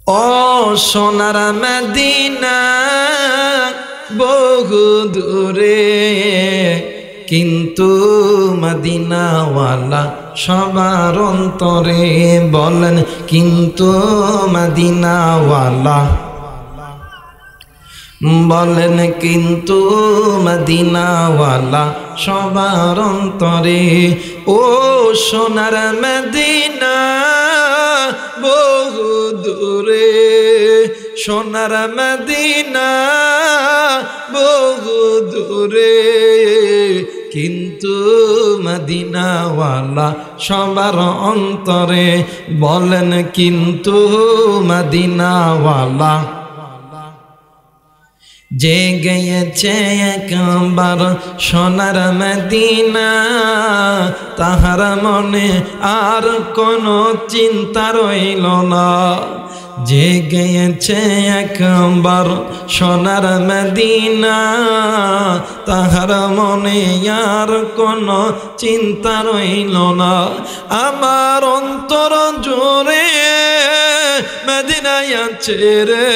ও সোনার মদিনা বহু দূরে, কিন্তু মদিনাওয়ালা সবার অন্তরে। বলেন কিন্তু মদিনাওয়ালা, বলেন কিন্তু মদিনাওয়ালা সবার অন্তরে। ও সোনার মদিনা বহু দূরে, সোনার মদিনা বহু দূরে, কিন্তু মদিনাওয়ালা সবার অন্তরে। বলেন কিন্তু মদিনাওয়ালা। যে গেছে একবার সোনার মদিনা, তাহার মনে আর কোনো চিন্তা রইল না। যে গেছে একবার সোনার মদিনা, তাহার মনে আর কোনো চিন্তা রইল না। আমার অন্তর জোরে মদিনায় আছে রে,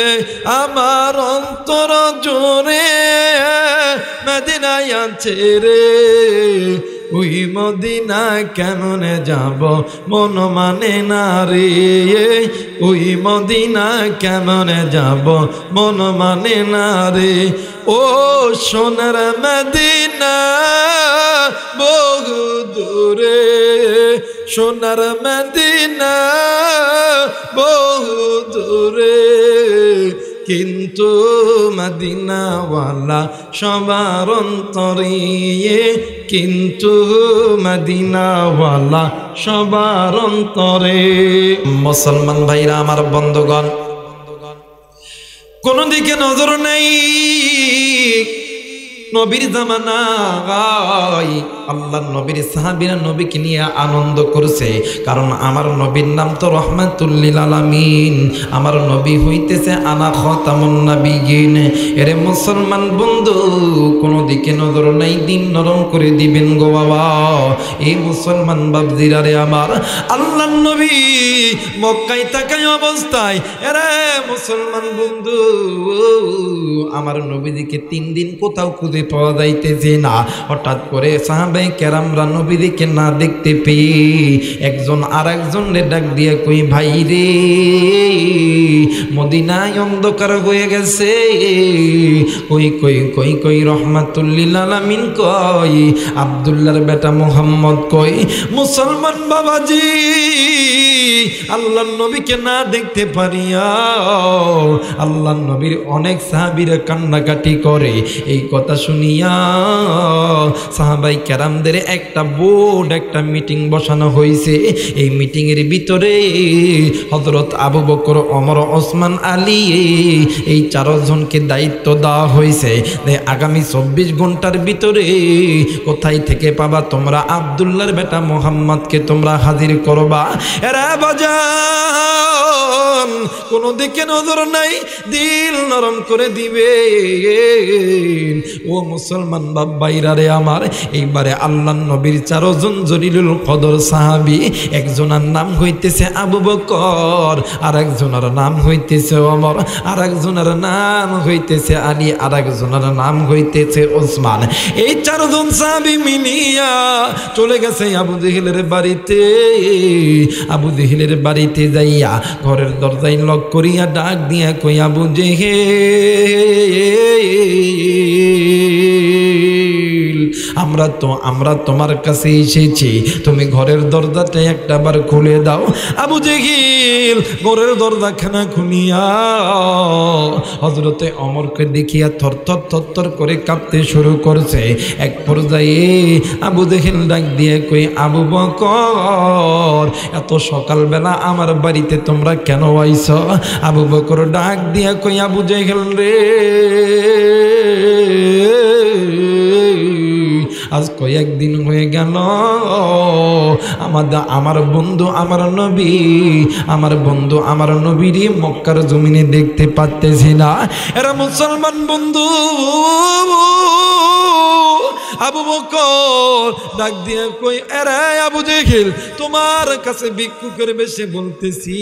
আমার অন্তর জোরে মদিনায় আছে রে। ওই মদিনা কেমনে যাব মন মানে না রে, ওই মদিনা কেমনে যাব মন মানে না রে। ও সোনার মদিনা বহু দূরে, সোনার মদিনা বহু দূরে, কিন্তু মদিনাওয়ালা সবার অন্তরে। কিন্তু মদিনাওয়ালা সবার অন্তরে। মুসলমান ভাইরা আমার, বন্ধুগণ, কোন দিকে নজর নেই। নবীর জামানায় আল্লাহর নবীর সাহাবীরা নবীকে নিয়ে আনন্দ করছে, কারণ আমার নবীর নাম তো রহমাতুল লিল আলামিন। আমার নবী হইতেছে আনা খাতামুন নবিয়্যিন। এরে মুসলমান বন্ধু, কোন দিকে নজর নাই, দিন নরম করে দিবেন গো বাবা। এই মুসলমান বাপজিরা রে আমার, আল্লাহর নবী মক্কায় থাকায় অবস্থায়, এরে মুসলমান বন্ধু, আমার নবীজিকে 3 দিন কোথাও খুঁজে পাওয়া যাইতেছে না। হঠাৎ করে সাহাবায়ে কেরামরা নবীকে না দেখতে পেয়ে একজন আর একজনের ডাক দিয়ে কই, ভাই রে মদিনায় অন্ধকার হয়ে গেছে। কই কই কই কই রহমাতুল লিল আলামিন কই, আব্দুল্লাহর বেটা মুহাম্মদ কই। মুসলমান বাবাজি, আল্লাহর নবীকে না দেখতে পারিয়া আল্লাহর নবীর অনেক সাহাবীরা কান্নাকাটি করে। এই কথা শুনিয়া সাহাবাই কেরামদের একটা বোর্ড, একটা মিটিং বসানো হয়েছে। এই মিটিং এর ভিতরে হযরত আবু বকর, ওমর, ওসমান, আলী এই 4 জনকে দায়িত্ব দেওয়া হয়েছে যে আগামী 24 ঘন্টার ভিতরে কোথায় থেকে পাবা তোমরা আব্দুল্লাহর বেটা মুহাম্মদকে তোমরা হাজির করবা। এরা বাজান, কোন দিকে নজর নাই, দিল নরম করে দিবে। ও মুসলমান বাপ ভাইরা রে আমার, এইবারে আল্লাহর নবীর 4 জন জলিলুল কদর সাহাবী, একজনের নাম হইতেছে আবু বকর, আর একজনের নাম হইতেছে ওমর, আর একজনের নাম হইতেছে আলী, আর একজনের নাম হইতেছে ওসমান। এই 4 জন সাহাবী মিলিয়া চলে গেছে আবু জেহেলের বাড়িতে। আবু জেহেলের বাড়িতে যাইয়া ঘরের দরজায় লক করিয়া ডাক দিয়া কই, আবু জেহেল, আমরা তোমার কাছে এসেছি, তুমি ঘরের দরজাটা একটাবার খুলে দাও। আবু জেহেল ঘরের দরজাখানা খুলিয়া হযরতে ওমরকে দেখিয়া থরথর থরথর করে কাঁপতে শুরু করছে। এক পর্যায়ে আবু জেহেল ডাক দিয়ে কই, আবু বকর, এত সকালবেলা আমার বাড়িতে তোমরা কেন আইছো? আবু বকর ডাক দিয়া কই, আবু জেহেল রে, আজ কয়েকদিন হয়ে গেল আমার বন্ধু আমার নবীরই মক্কার জমিনে দেখতে পাচ্তেছি না। এরা মুসলমান বন্ধু, আবু বকর ডাক দিয়ে কই, আরে আবু জেহেল, তোমার কাছে ভিক্ষুকের বেশে বলতেছি,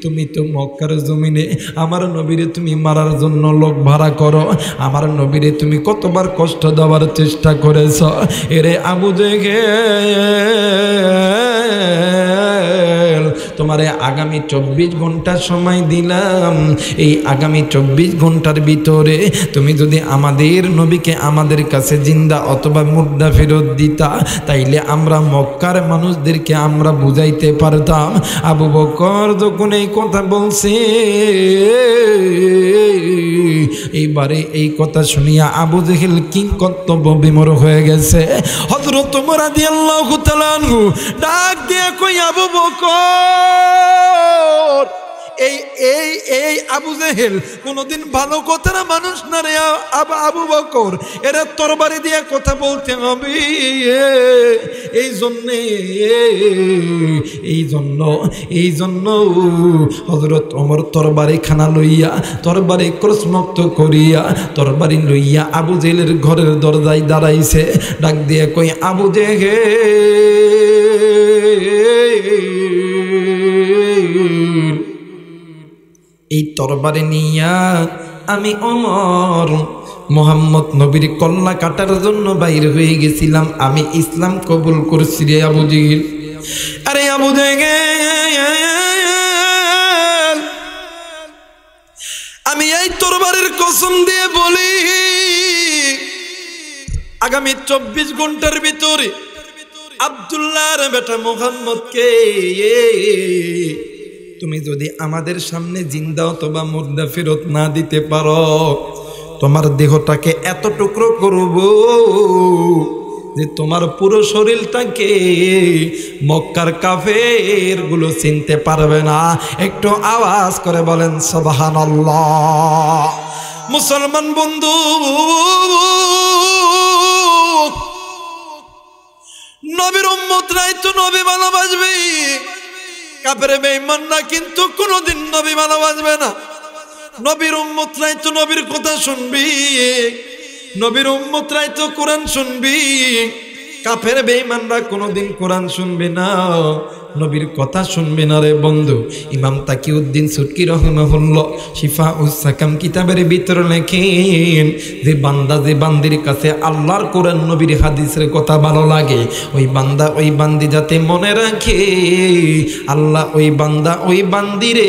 তুমি তো মক্কার জমিনে আমার নবীরে তুমি মারার জন্য লোক ভাড়া করো, আমার নবীরে তুমি কতবার কষ্ট দেওয়ার চেষ্টা করেছ। এরে আবু জেহেল, তোমারে আগামী 24 ঘন্টা সময় দিলাম, এই আগামী 24 ঘন্টার ভিতরে তুমি যদি আমাদের নবীকে আমাদের কাছে জিন্দা অথবা মুর্দা ফেরত দিতা, তাইলে আমরা মক্কার মানুষদেরকে আমরা বুঝাইতে পারতাম। আবু বকর যখন এই কথা বলছে, এইবারে এই কথা শুনিয়া আবু জেহেল কিং কর্তব্য বিমর হয়ে গেছে। হযরত ওমর রাদিয়াল্লাহু তাআলা আনহু ডাক দিয়ে কই, আবু বকর, এই এই এই আবু জেহেল কোনদিন ভালো কথার মানুষ না রে আবু বকর, এরা তরবারি দিয়ে কথা বলতে হবে। এই জন্য হযরত ওমর তরবারি খানা লইয়া, তরবারি ক্রসমুক্ত করিয়া, তরবারি লইয়া আবু জেহেলের ঘরের দরজায় দাঁড়াইছে। ডাক দিয়ে কই, আবু জেহেল, এই তরবারি নিয়া আমি ওমর মোহাম্মদ নবীর কল্লা কাটার জন্য বাইরে হয়ে গেছিলাম, আমি ইসলাম কবুল করছি রে আবু জেহেল। আরে আবু জেহেল, আমি এই তরবারির কসম দিয়ে বলি, আগামী 24 ঘন্টার ভিতরে আব্দুল্লাহর বেটা মোহাম্মদকে তুমি যদি আমাদের সামনে জিন্দা অথবা মুর্দা ফেরত না দিতে পারো, তোমার দেহটাকে এত টুকরো করব যে তোমার পুরো শরীরটাকে মক্কার কাফের গুলো চিনতে পারবে না। একটু আওয়াজ করে বলেন সুবহানাল্লাহ। মুসলমান বন্ধু, নবীর উম্মতরাই তো নবী ভালোবাসবে, কাফের বেঈমানরা কিন্তু কোনোদিন নবী ভালোবাসবে না। নবীর উম্মতরাই তো নবীর কথা শুনবি, নবীর উম্মতরাই তো কোরআন শুনবি, কাফের বেঈমানরা কোনোদিন কোরআন শুনবে না, নবীর কথা শুনবে না রে বন্ধু। ইমাম তাকিউদ্দিন সুটকি রাহিমাহুল্লাহ শিফাউস সাকাম কিতাবের ভিতরে লেখেন যে বান্দা যে বান্দির কাছে আল্লাহর কোরআন নবীর হাদিসের কথা ভালো লাগে, ওই বান্দা ওই বান্দি যাতে মনে রাখে, আল্লাহ ওই বান্দা ওই বান্দিরে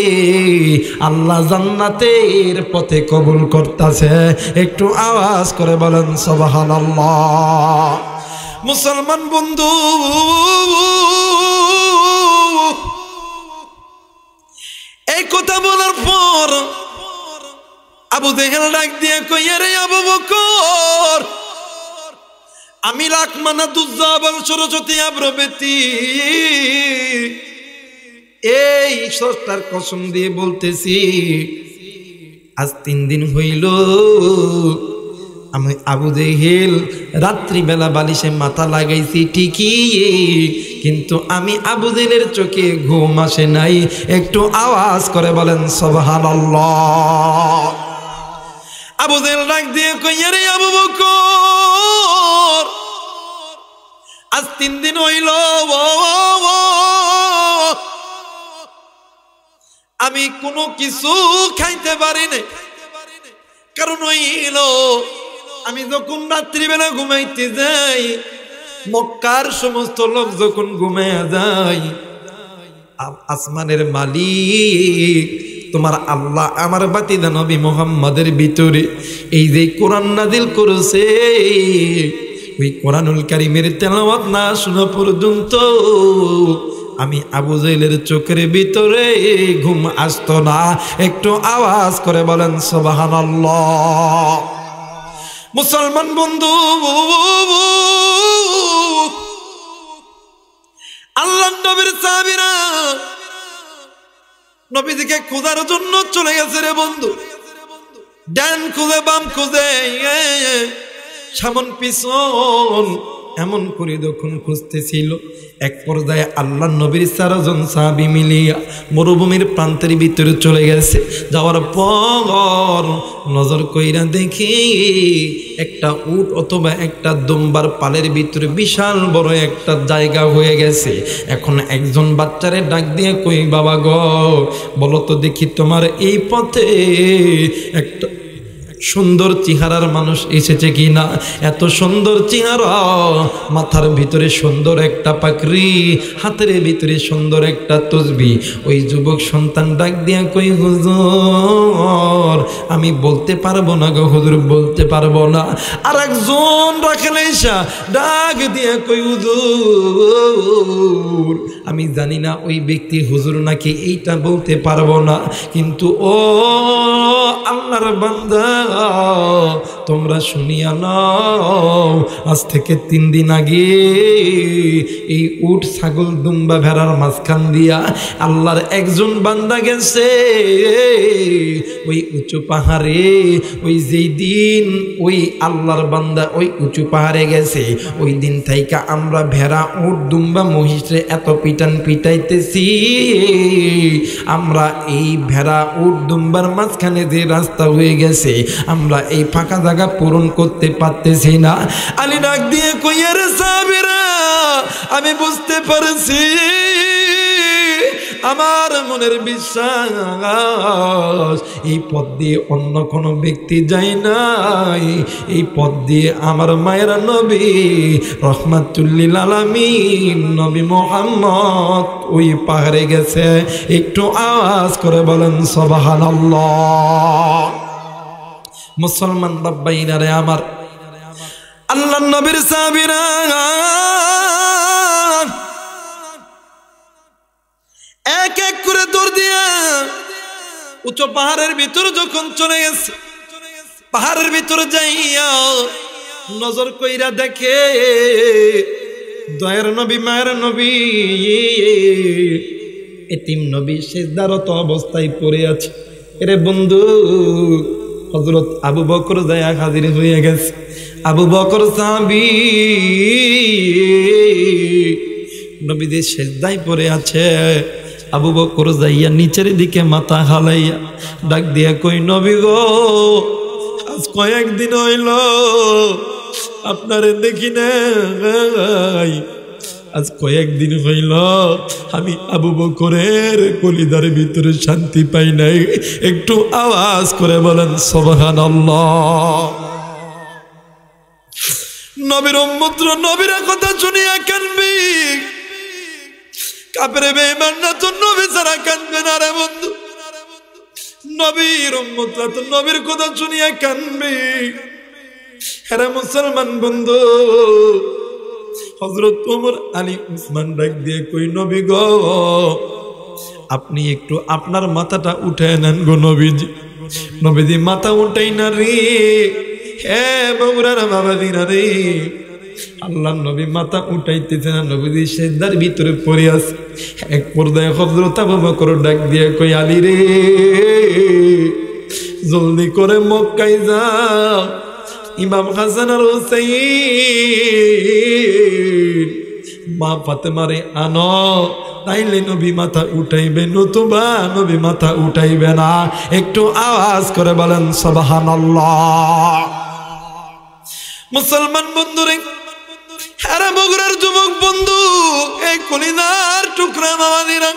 আল্লাহ জান্নাতের পথে কবুল করতেছে। একটু আওয়াজ করে বলেন সুবহানাল্লাহ। মুসলমান বন্ধু, এই কথা বলার পর আবু জেহেল ডাক দিয়ে কই, রে আবু বকর, আমি লাখ মানা দুজ্জাবাল সরস্বতী আব্রবেতি এই সস্তার কসম দিয়ে বলতেছি, আজ 3 দিন হইল আমি আবু জেহেল রাত্রিবেলা বালিশে মাথা লাগাইছি ঠিকই, কিন্তু আমি আবু জেহেলের চোখে ঘুম আসে নাই। একটু আওয়াজ করে বলেন সুবহানাল্লাহ। আবু জেহেল ডাক দিয়ে কই, রে আবু বকর, আজ 3 দিন হইল আমি কোনো কিছু খাইতে পারি না। কারণ হইল আমি যখন রাত্রিবেলা ঘুমাইতে যাই, মক্কার সমস্ত লোক যখন ঘুমাইয়া যায়, আসমানের মালিক তোমার আল্লাহ আমার বাতিদা নবী মুহাম্মাদের ভিতরে এই যে কোরআন নাজিল করেছে, ওই কোরআনুল কারীমের তেলাওয়াত না শোনা পর্যন্ত আমি আবু জেহেলের চোখের ভিতরে ঘুম আসতো না। একটু আওয়াজ করে বলেন সুবহানাল্লাহ। মুসলমান বন্ধু, আল্লাহর নবীর সাহাবীরা নবীজিকে খোঁজার জন্য চলে গেছে রে বন্ধু। ডান খুঁজে বাম খুঁজে সামন পিছন এমন করে যখন খুঁজতেছিল, এক পর্যায়ে আল্লাহ নবীর 4 জন সাহাবী মিলিয়া মরুভূমির প্রান্তের ভিতরে চলে গেছে। যাওয়ার পর নজর কইরা দেখি একটা উট অথবা একটা দুম্বার পালের ভিতরে বিশাল বড় একটা জায়গা হয়ে গেছে। এখন একজন বাচ্চারে ডাক দিয়ে কই, বাবা গো, বলো তো দেখি তোমার এই পথে একটা সুন্দর চেহারার মানুষ এসেছে কিনা। এত সুন্দর চেহারা, মাথার ভিতরে সুন্দর একটা পাকড়ি, হাতের ভিতরে সুন্দর একটা তসবি। ওই যুবক সন্তান ডাক দিয়া কই, হুজুর আমি বলতে পারবো না গো হুজুর, বলতে পারবো না। আর একজন রাখেন এসা ডাক দিয়া কই, হুজুর আমি জানি না ওই ব্যক্তি হুজুর নাকি, এইটা বলতে পারবো না, কিন্তু ও আল্লাহর বান্দা তোমরা শুনিয়া নাও, আজ থেকে 3 দিন আগে এই উট ছাগল দুম্বা ভেড়ার মাঝখান দিয়া আল্লাহর একজন বান্দা গেছে ওই উঁচু পাহাড়ে। ওই যেই দিন ওই আল্লাহর বান্দা ওই উঁচু পাহাড়ে গেছে, ওই দিন থেকে আমরা ভেড়া উট দুম্বা মহিষে এত পিটাইতেছি, আমরা এই ভেড়া উট দুম্বার মাঝখানে যে রাস্তা হয়ে গেছে আমরা এই ফাঁকা জায়গা পূরণ করতে পারতেছি না। আলী ডাক দিয়ে কইয়া, রে সাহাবীরা আমি বুঝতে পারছি, আমার মনের বিশ্বাস এই পথ দিয়ে অন্য কোনো ব্যক্তি যায় নাই, এই পথ দিয়ে আমার মায়ের নবী রহমাতুল্লিল আলামিন নবী মুহাম্মদ ওই পাহাড়ে গেছে। একটু আওয়াজ করে বলেন সুবহানাল্লাহ। মুসলমান বাবাইরা রে আমার, আল্লাহর নবীর সাহাবীরা এক এক করে দৌড় দিয়া উঁচু পাহাড়ের ভিতরে যখন চলে গেছে, পাহাড়ের ভিতরে যাইয়া নজর কইরা দেখে দয়ার নবী মায়ের নবী এতিম নবী সিজদারত অবস্থায় পড়ে আছে। এরে বন্ধু, হযরত আবু বকর যায়া হাজির হয়ে গেছে। আবু বকর সাহাবী নবীদের সিজদায় পড়ে আছে। আবু বকর যাইয়া নিচের দিকে মাথা হালাইয়া ডাক দিয়া কই, নবী গো আজ কয়েকদিন হইল আপনারে দেখি নাই, আজ কয়েকদিন হইল আমি আবু বকরের কলিদার ভিতরে শান্তি পাই নাই। একটু আওয়াজ করে বলেন সুবহানাল্লাহ। নবীর উম্মত নবীর কথা শুনিয়া কানবি, কাফের বেঈমান না তো নবী ছাড়া কানবে না রে বন্ধু। নবীর উম্মতরা তো নবীর কথা শুনিয়া কানবি। হ্যাঁ মুসলমান বন্ধু, হযরত ওমর আলী উসমান ডাক দিয়ে কই, নবী গো আপনি একটু আপনার মাথাটা উঠায় নেন গো নবীজি। নবীজি মাথা উঠাই না রে, হ্যাঁ বগুড়ার বাবা দিনা রে। আল্লাহ নবী মাথা উঠাইতেছে না, নবীজি সিজদার ভিতরে পড়ে আছে। এক পর্যায়ে হযরত আবু বকর ডাক দিয়ে কই, আলী রে জলদি করে মক্কায় যাও, ইমাম হাসান আর হুসাইন মা ফাতেমারে আনো, তাইলে নবী মাথা উঠাইবে, নতুবা নবী মাথা উঠাইবে না। একটু আওয়াজ করে বলেন সুবহানাল্লাহ। মুসলমান বন্ধুরে, আরে বগুড়ার যুবক বন্ধু, এই কলিজার টুকরা মামাদিরা,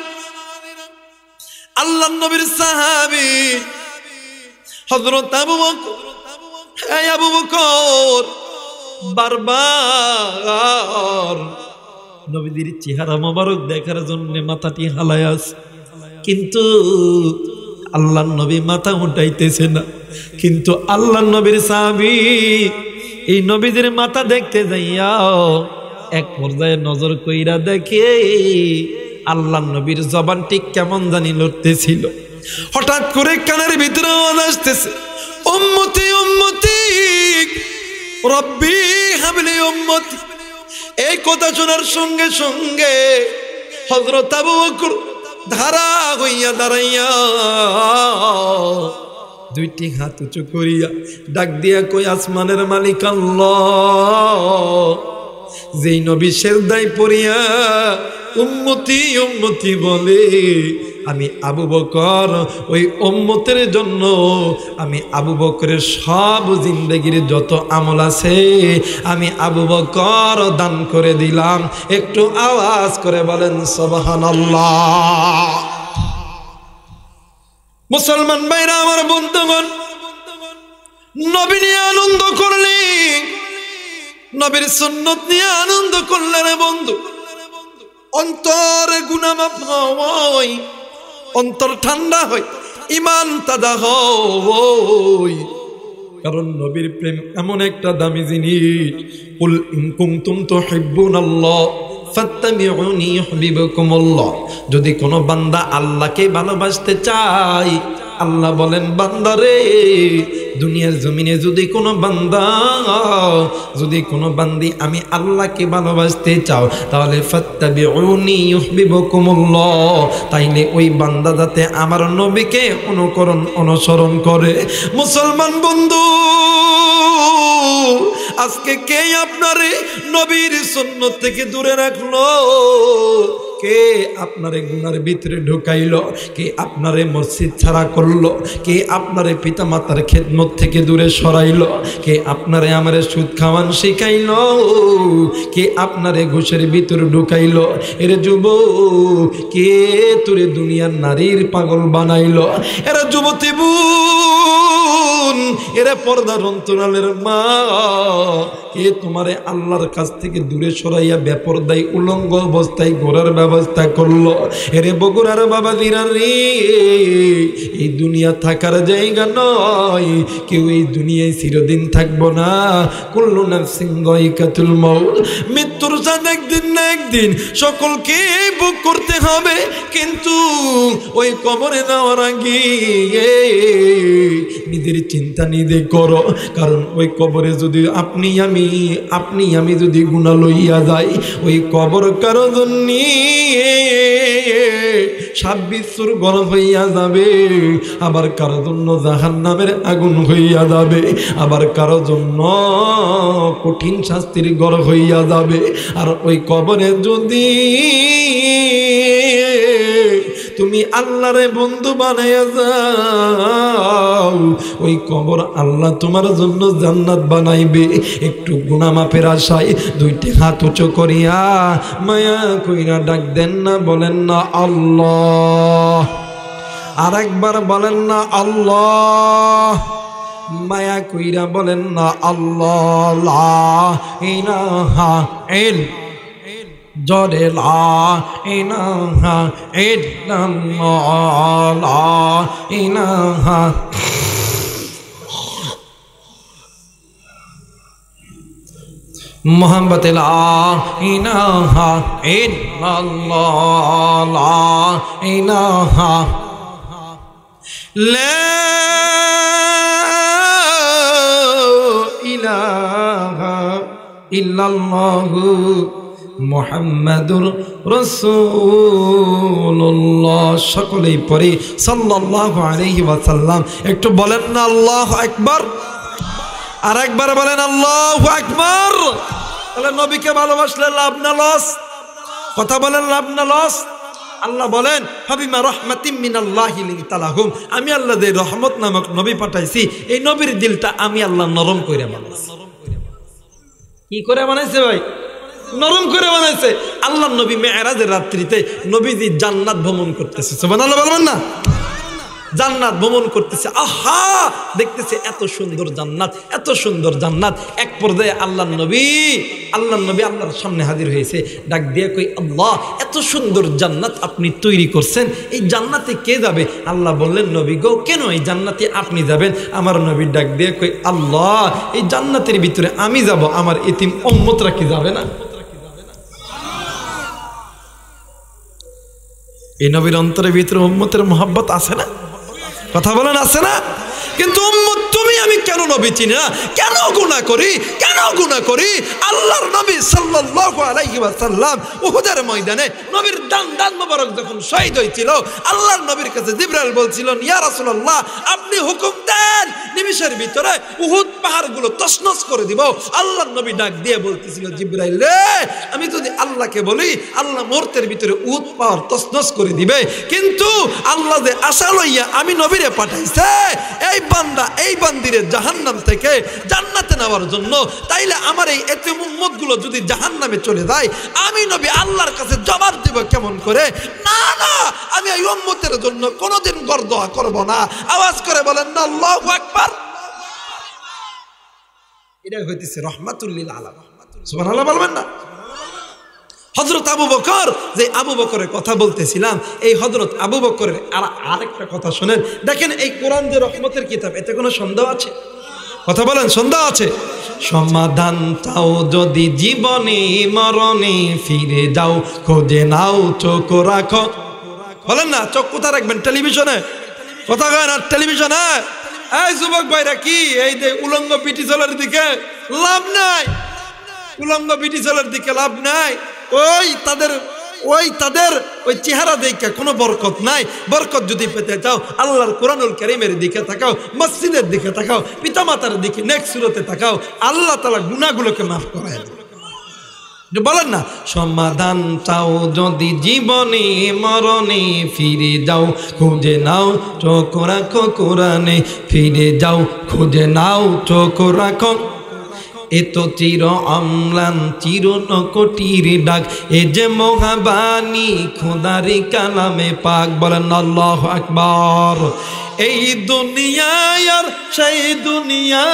আল্লাহর নবীর সাহাবী হযরত আবু বকর, এই আবু বকর বারবার নবীর চেহারা মোবারক দেখার জন্য মাথাটি হালায়াস, কিন্তু আল্লাহর নবী মাথা উঠাইতেছে না। কিন্তু আল্লাহর নবীর সাহাবী এই নবীদের মাথা দেখতে যাইয়া এক পর্যায়ে নজর কইরা দেখে আল্লাহর নবীর জবানটি কেমন জানি লড়তেছিল। হঠাৎ করে কানের ভিতরে আওয়াজ আসতেছে, উম্মতি উম্মতি রব্বি হাবলি উম্মতি। এই কথা শোনার সঙ্গে সঙ্গে হযরত আবু বকর ধারা হইয়া দাঁড়াইয়া দুইটি হাত উঁচু করিয়া ডাক দিয়া কই, আসমানের মালিক আল্লাহ, যেই নবী সেজদায় পড়িয়া উম্মতি উম্মতি বলে, আমি আবু বকর ওই উম্মতের জন্য আমি আবু বকরের সব জিন্দেগির যত আমল আছে আমি আবু বকর দান করে দিলাম। একটু আওয়াজ করে বলেন সুবহানাল্লাহ। মুসলমান ভাইরা আমার বন্ধুগণ, নবী নিয়ে আনন্দ করলে, নবীর সুন্নত নিয়ে আনন্দ করলে রে বন্ধু, অন্তরে গুনাহ মাফ হয়, অন্তর ঠান্ডা হয়, ঈমান তাজা হয়। কারণ নবীর প্রেম এমন একটা দামি জিনিস। কুল ইন কুনতুম তুহিব্বুনাল্লাহ ফাত্তাবিউনি ইউহিব্বুকুমুল্লাহ। যদি কোনো বান্দা আল্লাহকে ভালোবাসতে চায়, আল্লাহ বলেন বান্দারে, দুনিয়ার জমিনে যদি কোনো বান্দা, যদি কোনো বান্দি আমি আল্লাহকে ভালোবাসতে চাও, তাহলে ফাত্তাবিউনি ইউহিব্বুকুমুল্লাহ, তাইলে ওই বান্দা যাতে আমার নবীকে অনুসরণ করে। মুসলমান বন্ধু, আজকে কে আপনারে নবীর সুন্নত থেকে দূরে রাখলো? কে আপনারে গুনার ভিতরে ঢুকাইলো? কে আপনারে মসজিদ ছাড়া করলো? কে আপনারে পিতা মাতার খেদমত থেকে দূরে সরাইলো? কে আপনারে আমারে সুদ খাওয়ান শিখাইলো? কে আপনারে ঘুষের ভিতরে ঢুকাইলো? এরে যুবক, কে তোরে দুনিয়ার নারীর পাগল বানাইলো? এরা যুবতী বোন, এরা পর্দার অন্তরালের মা, কে তোমারে আল্লাহর কাছ থেকে দূরে সরাইয়া বেপরদাই উলঙ্গ অবস্থায় ঘোরার ব্যবস্থা করলো? এরে বগুড়ার বাবা দিরানি, এই দুনিয়া থাকার জায়গা নয়, কেউ এই দুনিয়ায় চিরদিন থাকবো না। কুল্লু নাফসিন যায়িকাতুল মাউত, মৃত্যুর স্বাদ একদিন না একদিন সকলকে ভোগ করতে হবে। কিন্তু ওই কবরে যাওয়ার আগে নিজের চিন্তা নিজে করো, কারণ ওই কবরে যদি আপনি আমি যদি গুনাহ লইয়া যাই, ওই কবর কারো জন্য 26 গরম হইয়া যাবে, আবার কারো জন্য জাহান্নামের আগুন হইয়া যাবে, আবার কারো জন্য কঠিন শাস্তির গরম হইয়া যাবে। আর ওই কবরে যদি তুমি আল্লাহরে বন্ধু বানাইয়া যাও, ওই কবর আল্লাহ তোমার জন্য জান্নাত বানাইবে। একটু গুনাহ মাফের আশায় দুইটি হাত উঁচু করিয়া মায়া কইরা ডাক দেন না, বলেন না আল্লাহ। আর একবার বলেন না আল্লাহ। মায়া কইরা বলেন না আল্লাহ। লা ইলাহা ইল্লাল্লাহ, জরে লা ইলাহা ইল্লাল্লাহ, লা ইলাহা। মুহাম্মদ লা ইলাহা ইল্লাল্লাহ, লা ইলাহা, লা ইলাহা ইল্লাল্লাহ মুহাম্মাদুর রাসূলুল্লাহ। সকলেই পড়ি সাল্লাল্লাহু আলাইহি ওয়াসাল্লাম। একটু বলেন না আল্লাহু আকবার। আর একবার বলেন আল্লাহু আকবার। তাহলে নবীকে ভালোবাসলে লাভ না লস? কথা বলেন, লাভ না লস? আল্লাহ বলেন ফাবিমা রাহমাতিম মিনাল্লাহি লিনতালাহুম, আমি আল্লাহ যে রহমত নামক নবী পাঠাইছি, এই নবীর দিলটা আমি আল্লাহ নরম করে বানাইছি। কি করে বানাইছে ভাই? নরম করে বানাইছে। আল্লাহ নবী মেরাজের রাত্রিতে নবীজি জান্নাত ভ্রমণ করতেছে, সুবহানাল্লাহ বলবেন না? জান্নাত ভ্রমণ করতেছে, আহা দেখতেছে এত সুন্দর জান্নাত, এত সুন্দর জান্নাত। এক পর্যায়ে আল্লাহ নবী আল্লাহর সামনে হাজির হয়েছে, ডাক দিয়ে কই আল্লাহ এত সুন্দর জান্নাত আপনি তৈরি করছেন, এই জান্নাতে কে যাবে? আল্লাহ বললেন নবী গো, কেন এই জান্নাতে আপনি যাবেন? আমার নবী ডাক দিয়ে কই আল্লাহ এই জান্নাতের ভিতরে আমি যাব, আমার এতিম উম্মতরা কি যাবে না? এই নবীর অন্তরের ভিতরে উম্মতের মোহাব্বত আছে না? কথা বলেন আছে না? কিন্তু উম্মত তুমি আমি কেন নবী চিনি না? কেন গুনাহ করি? কেন গুনাহ করি? আল্লাহর নবী সাল্লাল্লাহু আলাইহি ওয়াসাল্লাম উহুদের ময়দানে নবীর দান মোবারক যখন শহীদ হয়েছিল, আল্লাহর নবীর কাছে জিবরাইল বলছিলেন ইয়া রাসূলুল্লাহ আপনি হুকুম দেন নিমিষের ভিতরে উহুদ পাহাড়গুলো তছনছ করে দিব। আল্লাহর নবী ডাক দিয়ে বলতেছিল, জিবরাইল রে, আমি যদি আল্লাহকে বলি, আল্লাহ মুহূর্তের ভিতরে উহুদ পাহাড় তছনছ করে দিবে, কিন্তু আল্লাহ যে আশা লইয়া আমি নবীরে পাঠাইছে এই বান্দা এই বান্দিরে জাহান্নাম থেকে জান্নাতে নেওয়ার জন্য, তাইলে আমার এই এতিম উম্মতগুলো যদি জাহান্নামে চলে যায়, আমি নবী আল্লাহর কাছে জবাব দেব কেমন করে? না না, আমি এই উম্মতের জন্য কোনোদিন গরদোয়া করব না। আওয়াজ করে বলেন না আল্লাহু আকবার। এটা হইতেছে রাহমাতুল লিল আলামিন। সুবহানাল্লাহ বলবেন না? হযরত আবু বকর, যে আবু বকরের কথা বলতেছিলাম, এই হযরত আবু বকরের আরেকটা কথা শুনেন। দেখেন এই কোরআন যে রহমতের কিতাব, এতে কোনো সন্দেহ আছে? কথা বলেন, সন্দেহ আছে? সমাধান চাও যদি জীবনে মরণে, ফিরে যাও খোঁজে নাও চোখ রাখো। বলেন না, চোখ কোথায় রাখবেন? টেলিভিশনে? কথা কয় না, টেলিভিশনে? এই যুবক ভাইরা, কি এই যে উলঙ্গ পিটি চলার দিকে লাভ নাই, উলঙ্গ পিটি চলার দিকে লাভ নাই। তাদের ওই চেহারা দেখে কোনো বরকত নাই। বরকত যদি পেতে চাও, আল্লাহর কোরআনুল কারীমের দিকে তাকাও, মসজিদের দিকে তাকাও, পিতামাতার দিকে নেক সুরতে তাকাও, আল্লাহ তাআলা গুনাহগুলোকে মাফ করায় দেন। বলেন না, সমাধান চাও যদি জীবনে মরণে, ফিরে যাও খুঁজে নাও চোখ রাখো কোরআনে, ফিরে যাও খুঁজে নাও চোখ রাখো। এ তো চির অম্লান চির নকটির ডাক, এ যে মহাবাণী খোদারি কালামে পাক। বলেন আল্লাহু আকবার। এই দুনিয়ায় আর সেই দুনিয়া,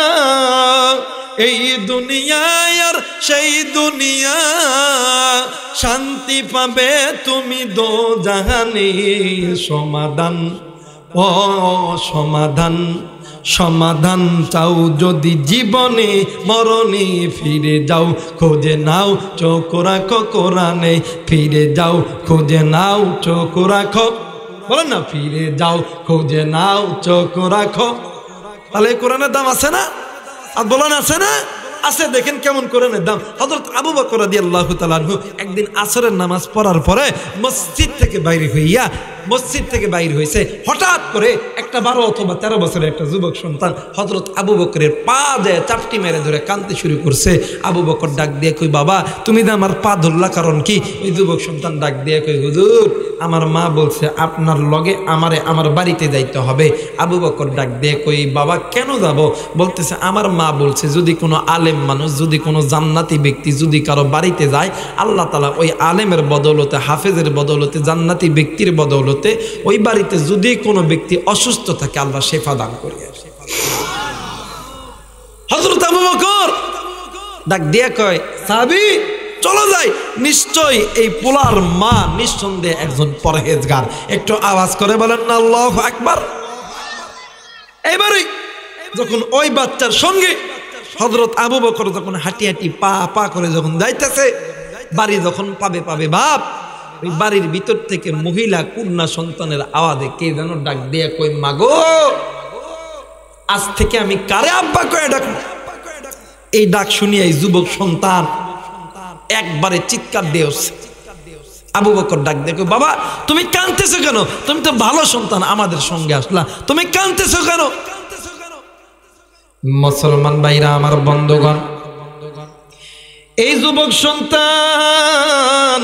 এই দুনিয়ায় আর সেই দুনিয়া, শান্তি পাবে তুমি দোজাহানে। সমাধান ও সমাধান, সমাধান চাও যদি জীবনে মরণে, ফিরে যাও খোঁজে নাও চোখ রাখো কোরআনে, ফিরে যাও খোঁজে নাও চোখ রাখো। বলেন না, ফিরে যাও খোঁজে নাও চোখ রাখো। তাহলে কোরআনের দাম আছে না? আর বলেন আছে না? আছে। দেখেন কেমন কোরআনের দাম। হযরত আবু বকর রাদিয়াল্লাহু তাআলা আনহু একদিন আসরের নামাজ পড়ার পরে মসজিদ থেকে বাইর হয়েছে। হঠাৎ করে একটা 12 অথবা 13 বছরের একটা যুবক সন্তান হযরত আবু বকরের পা দিয়ে চাপটি মেরে ধরে কাঁদতে শুরু করছে। আবু বকর ডাক দিয়ে কই, বাবা তুমি তো আমার পা ধরলা, কারণ কি? ওই যুবক সন্তান ডাক দিয়ে কই, হুজুর আমার মা বলছে আপনার লগে আমারে আমার বাড়িতে যাইতে হবে। আবু বকর ডাক দিয়ে কই, বাবা কেন যাব? বলতেছে আমার মা বলছে যদি কোনো আলেম মানুষ, যদি কোনো জান্নাতি ব্যক্তি যদি কারো বাড়িতে যায়, আল্লাহ তাআলা ওই আলেমের বদৌলতে, হাফেজের বদৌলতে, জান্নাতি ব্যক্তির বদৌলতে ওই বাড়িতে যদি কোনো ব্যক্তি অসুস্থ থাকে, আল্লাহ শেফা দান করে। হযরত আবু বকর ডাক দিয়া কয়, সাহাবী চলো যাই, নিশ্চয় এই পোলার মা নিঃসন্দেহে একজন পরহেজগার। একটু আওয়াজ করে বলেন না আল্লাহু আকবার। এবারে যখন ওই বাচ্চার সঙ্গে হযরত আবু বকর যখন হাঁটি হাঁটি পা পা করে যখন যাইতেছে, বাড়ি যখন পাবে ভাব, ওই বাড়ির ভিতর থেকে মহিলা কন্যা সন্তানের আওয়াজে কে যেন ডাক দিয়ে কই, মাগো আজ থেকে আমি কারে আব্বা কয়ে ডাকবো? এই ডাক শুনিয়ে এই যুবক সন্তান একবারে চিৎকার দিয়ে উঠছে। আবু বকর ডাক দিয়ে কই, বাবা তুমি কাঁদতেছো কেন? তুমি তো ভালো সন্তান, আমাদের সঙ্গে আসলা, তুমি কাঁদতেছো কেন? মুসলমান ভাইরা আমার, বন্ধুগণ, এই যুবক সন্তান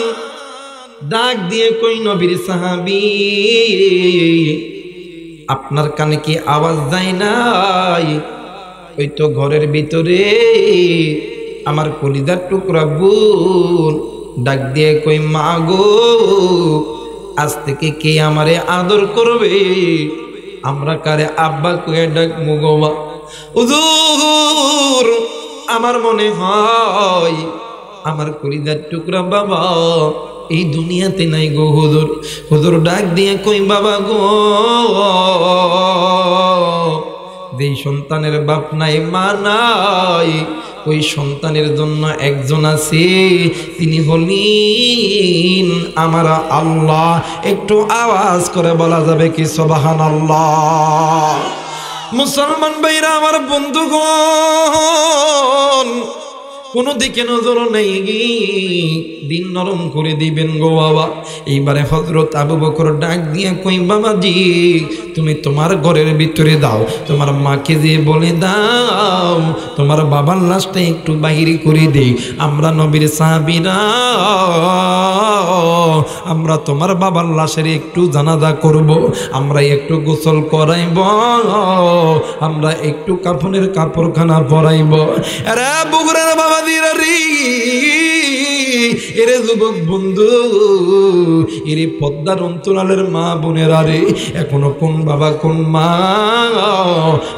ডাক দিয়ে কই, নবীর সাহাবী আপনার কানে কি আওয়াজ যায় নাই? ওই তো ঘরের ভিতরে আমার কলিজার টুকরা বোন ডাক দিয়ে কই, মা গো আজ থেকে কে আমারে আদর করবে? আমরা কারে আব্বা কয়ে ডাকবো গো? হুজুর আমার মনে হয় আমার কলিজার টুকরা বাবা এই দুনিয়াতে নাই গো হুজুর। হুজুর ডাক দিয়ে কই, বাবা গো, যেই সন্তানের বাপ নাই মা নাই, ওই সন্তানের জন্য একজন আছে, তিনি হলেন আমার আল্লাহ। একটু আওয়াজ করে বলা যাবে কি সুবহানাল্লাহ? মুসলমান ভাইরা আমার, বন্ধুগণ, কোনো দিকে নজর নেই, দিন নরম করে দিবেন গো বাবা। এইবারে হযরত আবু বকর ডাক দিয়ে কই, বাবাজি তুমি তোমার ঘরের ভিতরে দাও, তোমার মাকে যে বলে দাও তোমার বাবার লাশটা একটু বাহির করে দেই। আমরা নবীর সাহাবীরা আমরা তোমার বাবার লাশের একটু জানাজা করব, আমরা একটু গোসল করাইব, আমরা একটু কাফনের কাপড়খানা পরাইব। আরে বগুড়ার বাবাজিরা রে, এরে যুবক বন্ধু, এরে পদ্মার অন্তরালের মা বোনেরা রে, এখনো কোন বাবা কোন মা,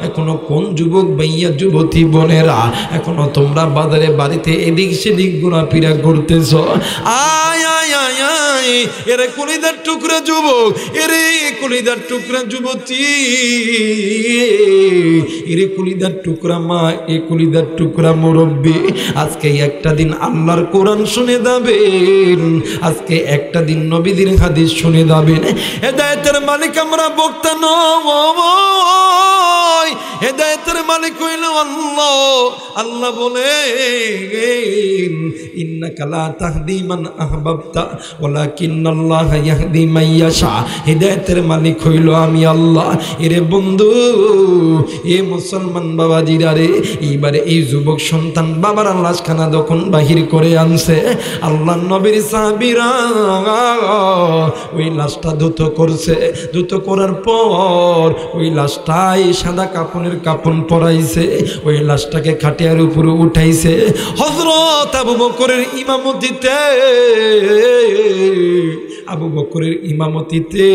এখনো কোন যুবক ভাইয়া যুবতী বোনেরা এখনো তোমরা বাজারে বাড়িতে এদিক সেদিক ঘোরাফেরা করতেছ। আয় আয় আয় আয়, এরে কলিদার টুকরা যুবক, এরে কলিদার টুকরা যুবতী, এরে কলিদার টুকরা মা, এ কলিদার টুকরা মুরব্বী, আজকে একটা দিন আল্লাহর কোরআন শুনে যাবেন, আজকে একটা দিন নবীদের হাদিস শুনে যাবেন। হেদায়েতের মালিক আমরা বক্তা নয়, হেদায়েতের মালিক হইল আল্লাহ। আল্লাহ বলেন, ইন্নাকা লা তাহদি মান আহবাবতা ওয়ালাকিন্নাল্লাহা ইয়াহদি মান ইয়াশা। হেদায়েতের মালিক হইল আমি আল্লাহ। এরে বন্ধু, এ মুসলমান বাবাজিরা রে, এইবারে এই যুবক সন্তান বাবার লাশখানা যখন বাহির করে আনছে, আল্লাহ নবীর সাহাবীরা ওই লাশটা দ্রুত করছে। দ্রুত করার পর ওই লাশটাই সাদা কাপনের কাপন পরাইছে, ওই লাশটাকে খাটিয়ার উপরে উঠাইছে। হযরত আবু বকরের ইমামতিতে, আবু বকরের ইমামতিতে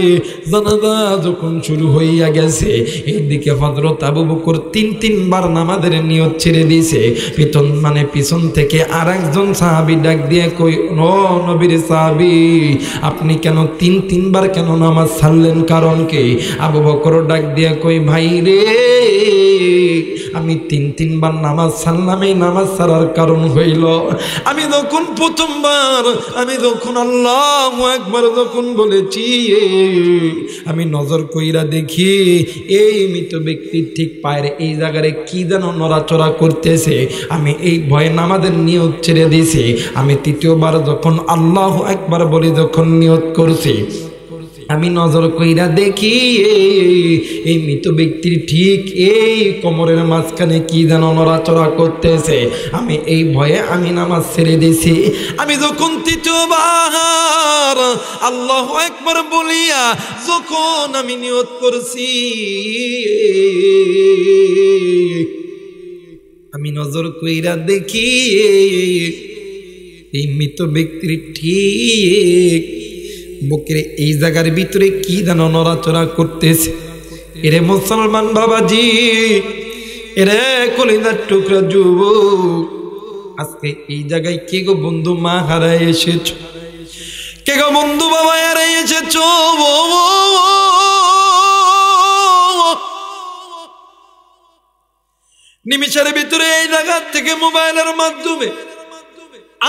জানাজা যখন শুরু হইয়া গেছে, এইদিকে হযরত আবু বকর তিনবার নামাজের নিয়ত ছেড়ে দিয়েছে। পিছন থেকে আরেকজন সাহাবী ডাক দিয়ে কই, ও নবীর সাহাবী, আপনি কেন তিনবার কেন নামাজ ছাড়লেন, কারণ কি? আবু বকর ডাক দিয়ে কই, ভাই রে, আমি তিনবার নামাজ ছাড়লাম। এই নামাজ ছাড়ার কারণ হইল, আমি যখন প্রথমবার, আমি যখন আল্লাহু আকবার যখন বলেছি, আমি নজর কইরা দেখি এই মৃত ব্যক্তির ঠিক পায়ের এই জায়গায় কি যেন নড়াচড়া করতেছে। আমি এই ভয়ে নামাজের নিয়ত ছেড়ে দিয়েছি। আমি তৃতীয়বার যখন আল্লাহু আকবার বলে যখন নিয়ত করছি, আমি নজর কইরা দেখি এই মৃত ব্যক্তির ঠিক এই কোমরের মাঝখানে কি যেন নড়াচড়া করতেছে। আমি এই ভয়ে আমি নামাজ ছেড়ে দিয়েছি। আমি যখন তৃতীয়বার আল্লাহু আকবার বলিয়া যখন আমি নিয়ত করছি, আমি নজর কইরা দেখি এই মৃত ব্যক্তির ঠিক বুকের এই জায়গার ভিতরে কি যেন নড়াচড়া করতেছে। এরে মুসলমান বাবাজি, এরে কলিজার টুকরা যুবক, আজকে এই জায়গায় কে গো বন্ধু মা হারায় এসেছ, কে গো বন্ধু বাবা হারায় এসেছ। নিমিষের ভিতরে এই জায়গা থেকে মোবাইলের মাধ্যমে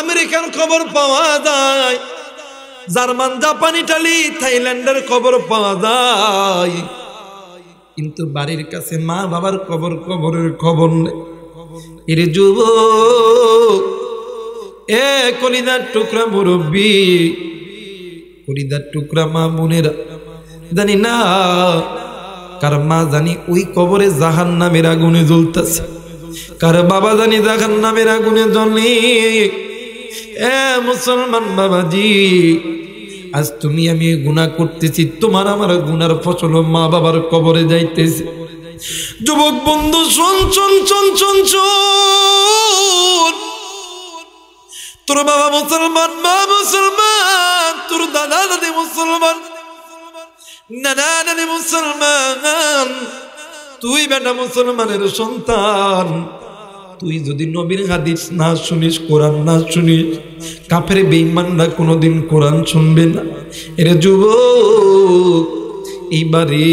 আমেরিকার খবর পাওয়া যায়, জার্মান, জাপান, ইটালি, থাইল্যান্ডের খবর পাওয়া যায়, কিন্তু বাড়ির কাছে মা বাবার খবরের খবর নেই। এর যুবক, এ কলিজার টুকরা মুরব্বী, কলিজার টুকরা মা বোনেরা, জানি না কার মা জানি ওই কবরে জাহান্নামের আগুনে জ্বলতেছে, কার বাবা জানি জাহান্নামের আগুনে জ্বলে। এ মুসলমান বাবাজি, আজ তুমি আমি গুনাহ করতেছি, তোমার আমার গুনার ফসল মা বাবার কবরে যাইতেছে। যুবক বন্ধু, শোন শোন শোন শোন শোন, তোর বাবা মুসলমান, মা মুসলমান, তোর দাদা দাদি মুসলমান, নানা নানি মুসলমান, তুই বেটা মুসলমানের সন্তান, তুই যদি নবীর হাদিস না শুনিস, কোরআন না শুনিস, কাফের বেঈমানরা কোনোদিন কোরআন শুনবে না। এর যুবক, এইবারে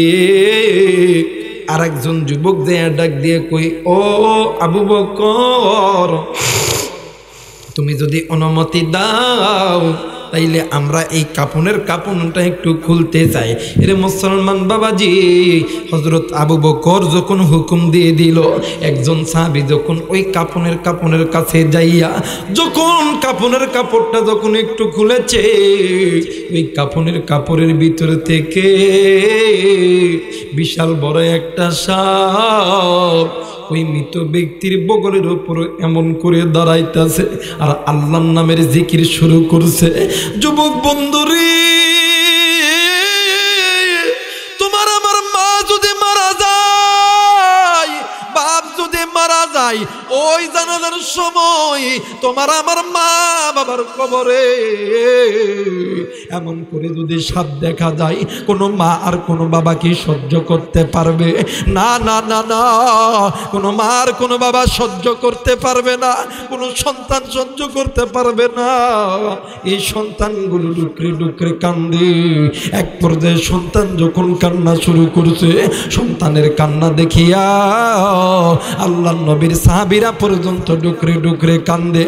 আরেকজন যুবক যে ডাক দিয়ে কই, ও আবু বকর, তুমি যদি অনুমতি দাও তাইলে আমরা এই কাপড়টা একটু খুলতে চাই। এরে মুসলমান বাবাজি, হযরত আবু বকর যখন হুকুম দিয়ে দিল, একজন সাহাবী যখন ওই কাপড়ের কাছে যাইয়া যখন কাপড়টা যখন একটু খুলেছে, ওই কাপড়ের ভিতর থেকে বিশাল বড় একটা সাপ ওই মৃত ব্যক্তির বগলের উপর এমন করে দাঁড়াইতেছে আর আল্লাহর নামের জিকির শুরু করছে। যুবক বন্ধুরে, তোমার আমার মা যদি মারা যায়, বাপ যদি মারা যায়, ওই জানাজার সময় তোমার আমার মা বাবার কবরে এমন করে যদি সাপ দেখা যায়, কোনো মা আর কোনো বাবা কি সহ্য করতে পারবে? না না না না, কোনো মা আর কোনো বাবা সহ্য করতে পারবে না, কোনো সন্তান সহ্য করতে পারবে না। এই সন্তানগুলো ডুকরে ডুকরে কান্দে। এক পর্যায়ে সন্তান যখন কান্না শুরু করছে, সন্তানের কান্না দেখিয়া আল্লাহর নবীর সাহাবীরা পর্যন্ত ডুকরে ডুকরে কান্দে।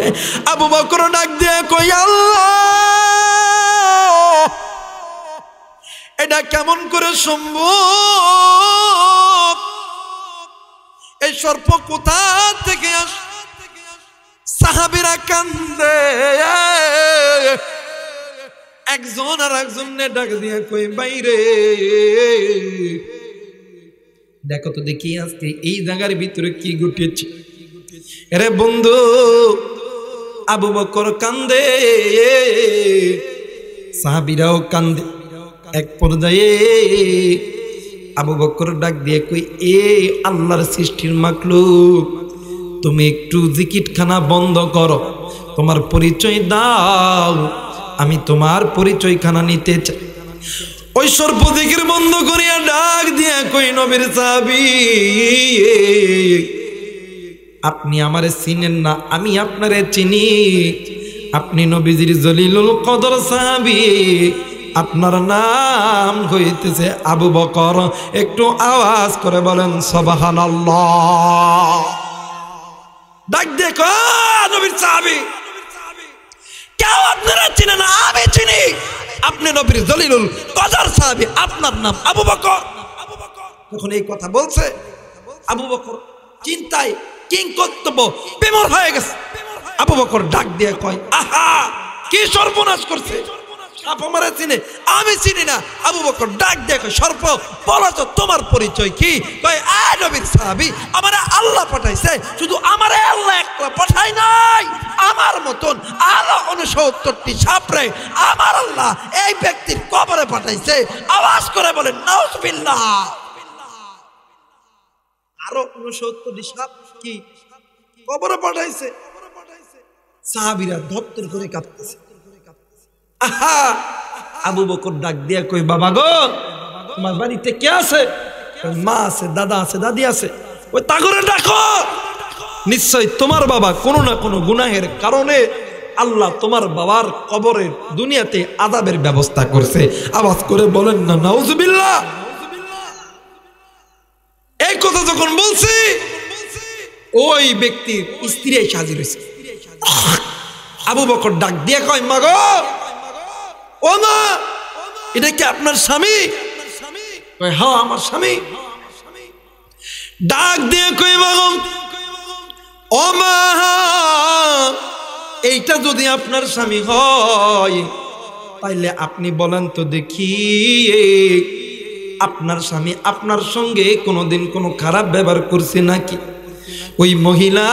আবু বকর ডাক দিয়ে কই, আল্লাহ, এটা কেমন করে সম্ভব? এই সর্প কোথা থেকে আসে? সাহাবীরা কান্দে। একজন আর একজনে ডাক দিয়ে কই, বাইরে দেখো তো দেখি আজকে এই জায়গার ভিতরে কি ঘটেছে। আরে বন্ধু, আবু বকর কান্দে, সাহাবীরাও কান্দে। এক পর্যায়ে আবু বকর ডাক দিয়ে কই, এ আল্লাহর সৃষ্টির মাখলুক, তুমি একটু জিকিরখানা বন্ধ করো, তোমার পরিচয় দাও, আমি তোমার পরিচয়খানা নিতে চাই। ওই সর্প জিকির বন্ধ করিয়া ডাক দিয়া কই, নবীর সাহাবী, আপনি আমারে চিনেন না, আমি আপনারে চিনি। আপনি নবীজির জলিলুল কদর সাহাবী, আপনার নাম হইতেছে আবু বকর। একটু আওয়াজ করে বলেন সুবহানাল্লাহ। ডাক দেখো নবীর সাহাবী, কেউ আপনারা চিনে না, আমি চিনি। আপনি নবীর জলিলুল কদর সাহাবী, আপনার নাম আবু বকর। যখন এই কথা বলছে, আবু বকর চিন্তায় কিংকর্তব্য বিমূঢ় হয়ে গেছে। আবু বকর ডাক দিয়ে কয়, আহা, কি সর্বনাশ করছে! সাপ আমারে চিনে, আমি চিনি না। আবু বকর ডাক দিয়ে কয়, সর্প, বলো তো তোমার পরিচয় কি? কয়, আয় নবীর সাহাবী, আমারে আল্লাহ পাঠাইছে, শুধু আমারে আল্লাহ একলা পাঠাই নাই, আমার মতন আরো 69টি সাপরে আমার আল্লাহ এই ব্যক্তির কবরে পাঠাইছে। আওয়াজ করে বলেন নাউজুবিল্লাহ। আরো 69টি সাপ কি কবরে পাঠাইছে? সাহাবীরা ধপ্তর করে কাঁপতেছে। আহা, আবু বকর ডাক দিয়া কই, বাবা গো, তোমার বাড়িতে কে আছে? মা আছে, দাদা আছে, দাদি আছে। ওই তাগরে ডাকো, নিশ্চয় তোমার বাবা কোনো না কোনো গুনাহের কারণে আল্লাহ তোমার বাবার কবরের দুনিয়াতে আযাবের ব্যবস্থা করছে। আওয়াজ করে বলেন না নাউজুবিল্লাহ। এই কথা যখন বলছি, ওই ব্যক্তির স্ত্রী এসে হাজির হয়েছে। আবু বকর ডাক দিয়ে কয়, মা গো, ও মা, এটা কি আপনার স্বামী? কয়, হ্যাঁ আমার স্বামী। ডাক দিয়ে কই, মা গো, ও মা, এইটা যদি আপনার স্বামী হয়, তাইলে আপনি বলেন তো দেখি, আপনার স্বামী আপনার সঙ্গে কোনোদিন কোনো খারাপ ব্যবহার করছে নাকি? ওই মহিলা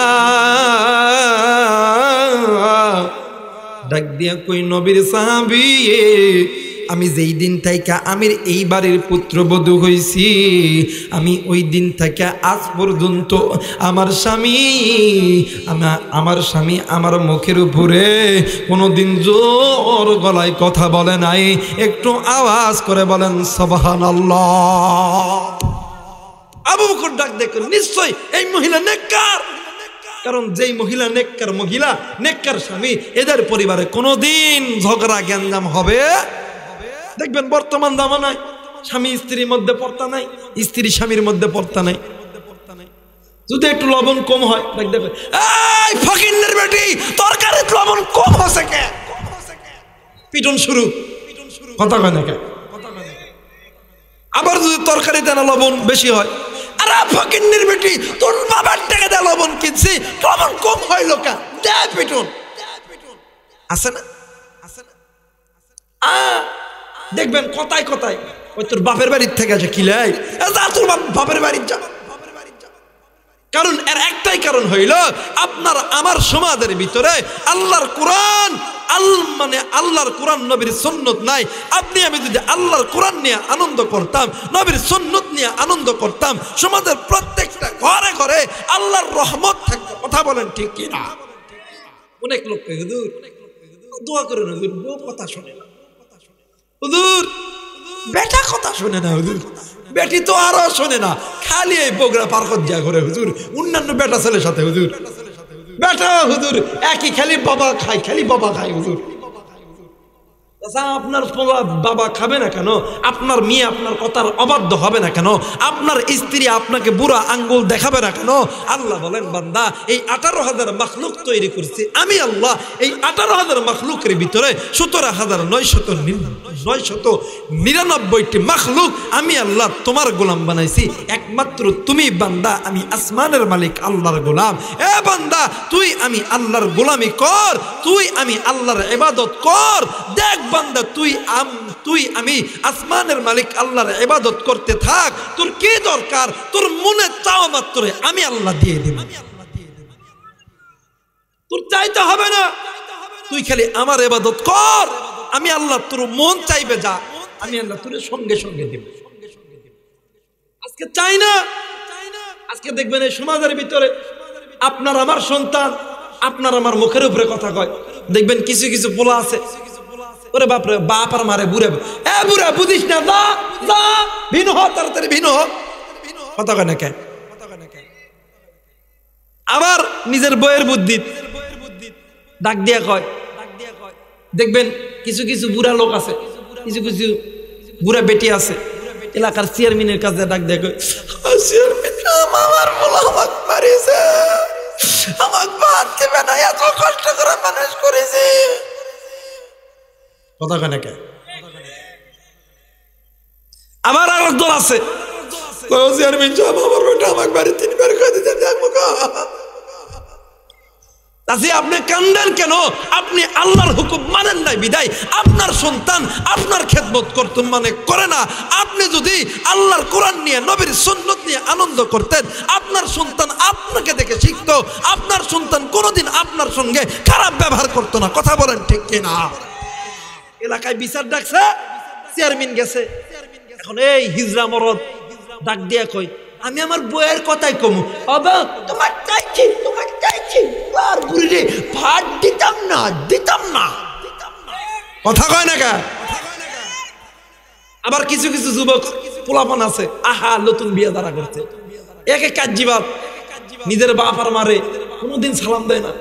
ডাক দিয়া কই, নবীর সাহাবী, আমি যেই দিন থেকে আমির এই বাড়ির পুত্রবধূ হইছি, আমি ওই দিন থেকে আজ পর্যন্ত আমার স্বামী আমার মুখের উপরে কোনোদিন জোর গলায় কথা বলে নাই। একটু আওয়াজ করে বলেন সুবহানাল্লাহ। আবু বকর ডাক দেখেন, নিশ্চয় এই মহিলা নেককার। কারণ যেই মহিলা নেককার মহিলা, নেককার স্বামী, এদের পরিবারে কোনোদিন ঝগড়া গ্যাঞ্জাম হবে। দেখবেন বর্তমান জামানায় স্বামী স্ত্রীর মধ্যে পর্দা নাই, স্ত্রী স্বামীর মধ্যে পর্দা নাই। যদি একটু লবণ কম হয়, দেখবেন, এই ফকিন্নের বেটি, তরকারিতে লবণ কম হচ্ছে কে? পিটন শুরু, কথা কয় না কেন? আবার যদি তরকারি দেনা লবণ বেশি হয়, আরে ফকিন্নির বেটি তোর বাবার টাকা দিয়ে লবণ কিনছি, লবণ কম হয় লোকা দে পিটন, আছে না? দেখবেন কথায় কথায় ওই তোর বাপের বাড়ির থেকে আছে কিলাই, যা তোর বাপের বাড়ির যা। কারণ এর একটাই কারণ হইল আপনার আমার সমাজের ভিতরে আল্লাহর কোরআন মানে আল্লাহর কোরআন নবীর সুন্নত নাই। আপনি আমি যদি আল্লাহর কোরআন নিয়ে আনন্দ করতাম, নবীর সুন্নত নিয়ে আনন্দ করতাম, সমাজের প্রত্যেকটা ঘরে ঘরে আল্লাহর রহমত থাকতো। কথা বলেন ঠিক কিনা? অনেক লোক হুজুর দোয়া করেন, হুজুর বউ কথা শোনে না, হুজুর বেটা কথা শোনে না, হুজুর বেটি তো আরো শোনে না, খালি এই বগুড়া পার্কত যা করে হুজুর অন্যান্য বেটা ছেলের সাথে, হুজুর বেটা হুজুর একই খালি বাবা খায়, খালি বাবা খায় হুজুর। আপনার বাবা খাবে না কেন? আপনার মেয়ে আপনার কথার অবাধ্য হবে না কেন? আপনার স্ত্রী আপনাকে বুড়া আঙ্গুল দেখাবে না কেন? আল্লাহ বলেন বান্দা এই 18,000 মাখলুক তৈরি করছি আমি আল্লাহ। এই 18,000 মাখলুকের ভিতরে 17,999টি মাখলুক আমি আল্লাহ তোমার গোলাম বানাইছি। একমাত্র তুমি বান্দা আমি আসমানের মালিক আল্লাহর গোলাম। এ বান্দা তুই আমি আল্লাহর গোলামি কর, তুই আমি আল্লাহর ইবাদত কর। দেখ বান্দা তুই আমি আসমানের মালিক আল্লাহর ইবাদত করতে থাক। তোর কি দরকার? তোর মনে চাওয়া মাত্র আমি আল্লাহ দিয়ে দেব। তোর চাইতে হবে না, তুই খালি আমার ইবাদত কর। আমি আল্লাহ তোর মন চাইবে যা, আমি আল্লাহ তোর সঙ্গে সঙ্গে দেব। আজকে চাই না। আজকে দেখবেন এই সমাজের ভিতরে আপনার আমার সন্তান আপনার আমার মুখের উপরে কথা কয়। দেখবেন কিছু কিছু পোলা আছে, ওরে বাপরে বাপ আর মারে বুড়ে, এ বুড়া বুঝিস না, যা যা ভিন্ন হ, তাড়াতাড়ি ভিন্ন হ, কথা কয় না কেন? আবার নিজের বইয়ের বুদ্ধি ডাক দিয়া কয়। দেখবেন কিছু কিছু বুড়া লোক আছে, কিছু কিছু বুড়া বেটি আছে, এলাকার চেয়ারম্যানের কাছে ডাক দিয়া কয়, চেয়ারম্যান আমার বলা আমাকে মারিছে, আমাকে ভাত দেবে না, এত কষ্ট করে মানুষ করেছে, কথা কয় না কেন? আবার আর দল আছে, চেয়ারম্যান সাহেব আমার বেটা আমাকে বাড়ি 3 বার করে দিতে দেখবো। আপনি কান্দেন কেন? আপনি আল্লাহর হুকুম মানেন নাই বিদায় আপনার সন্তান আপনার খেদমত করতে মানে করে না। আপনি যদি আল্লাহর কোরআন নিয়ে নবীর সুন্নত নিয়ে আনন্দ করতেন, আপনার সন্তান আপনাকে দেখে শিখতো, আপনার সন্তান কোনোদিন আপনার সঙ্গে খারাপ ব্যবহার করতো না। কথা বলেন ঠিক কিনা? এলাকায় বিচার ডাকছে, চেয়ারম্যান গেছে, এখন এই হিজরা মরদ ডাক দিয়া কই, আমি আমার বইয়ের কথাই কমু, বাবা তোমার চাইছি তোমার চাইছি, আর বুড়ি ভাত দিতাম না দিতাম না, কথা কয় না কা? আবার কিছু কিছু যুবক পোলাপান আছে, আহা নতুন বিয়ে দ্বারা করছে, একে কাজিবাদ নিজের বাপ আর মারে, কোনোদিন সালাম দেয় না,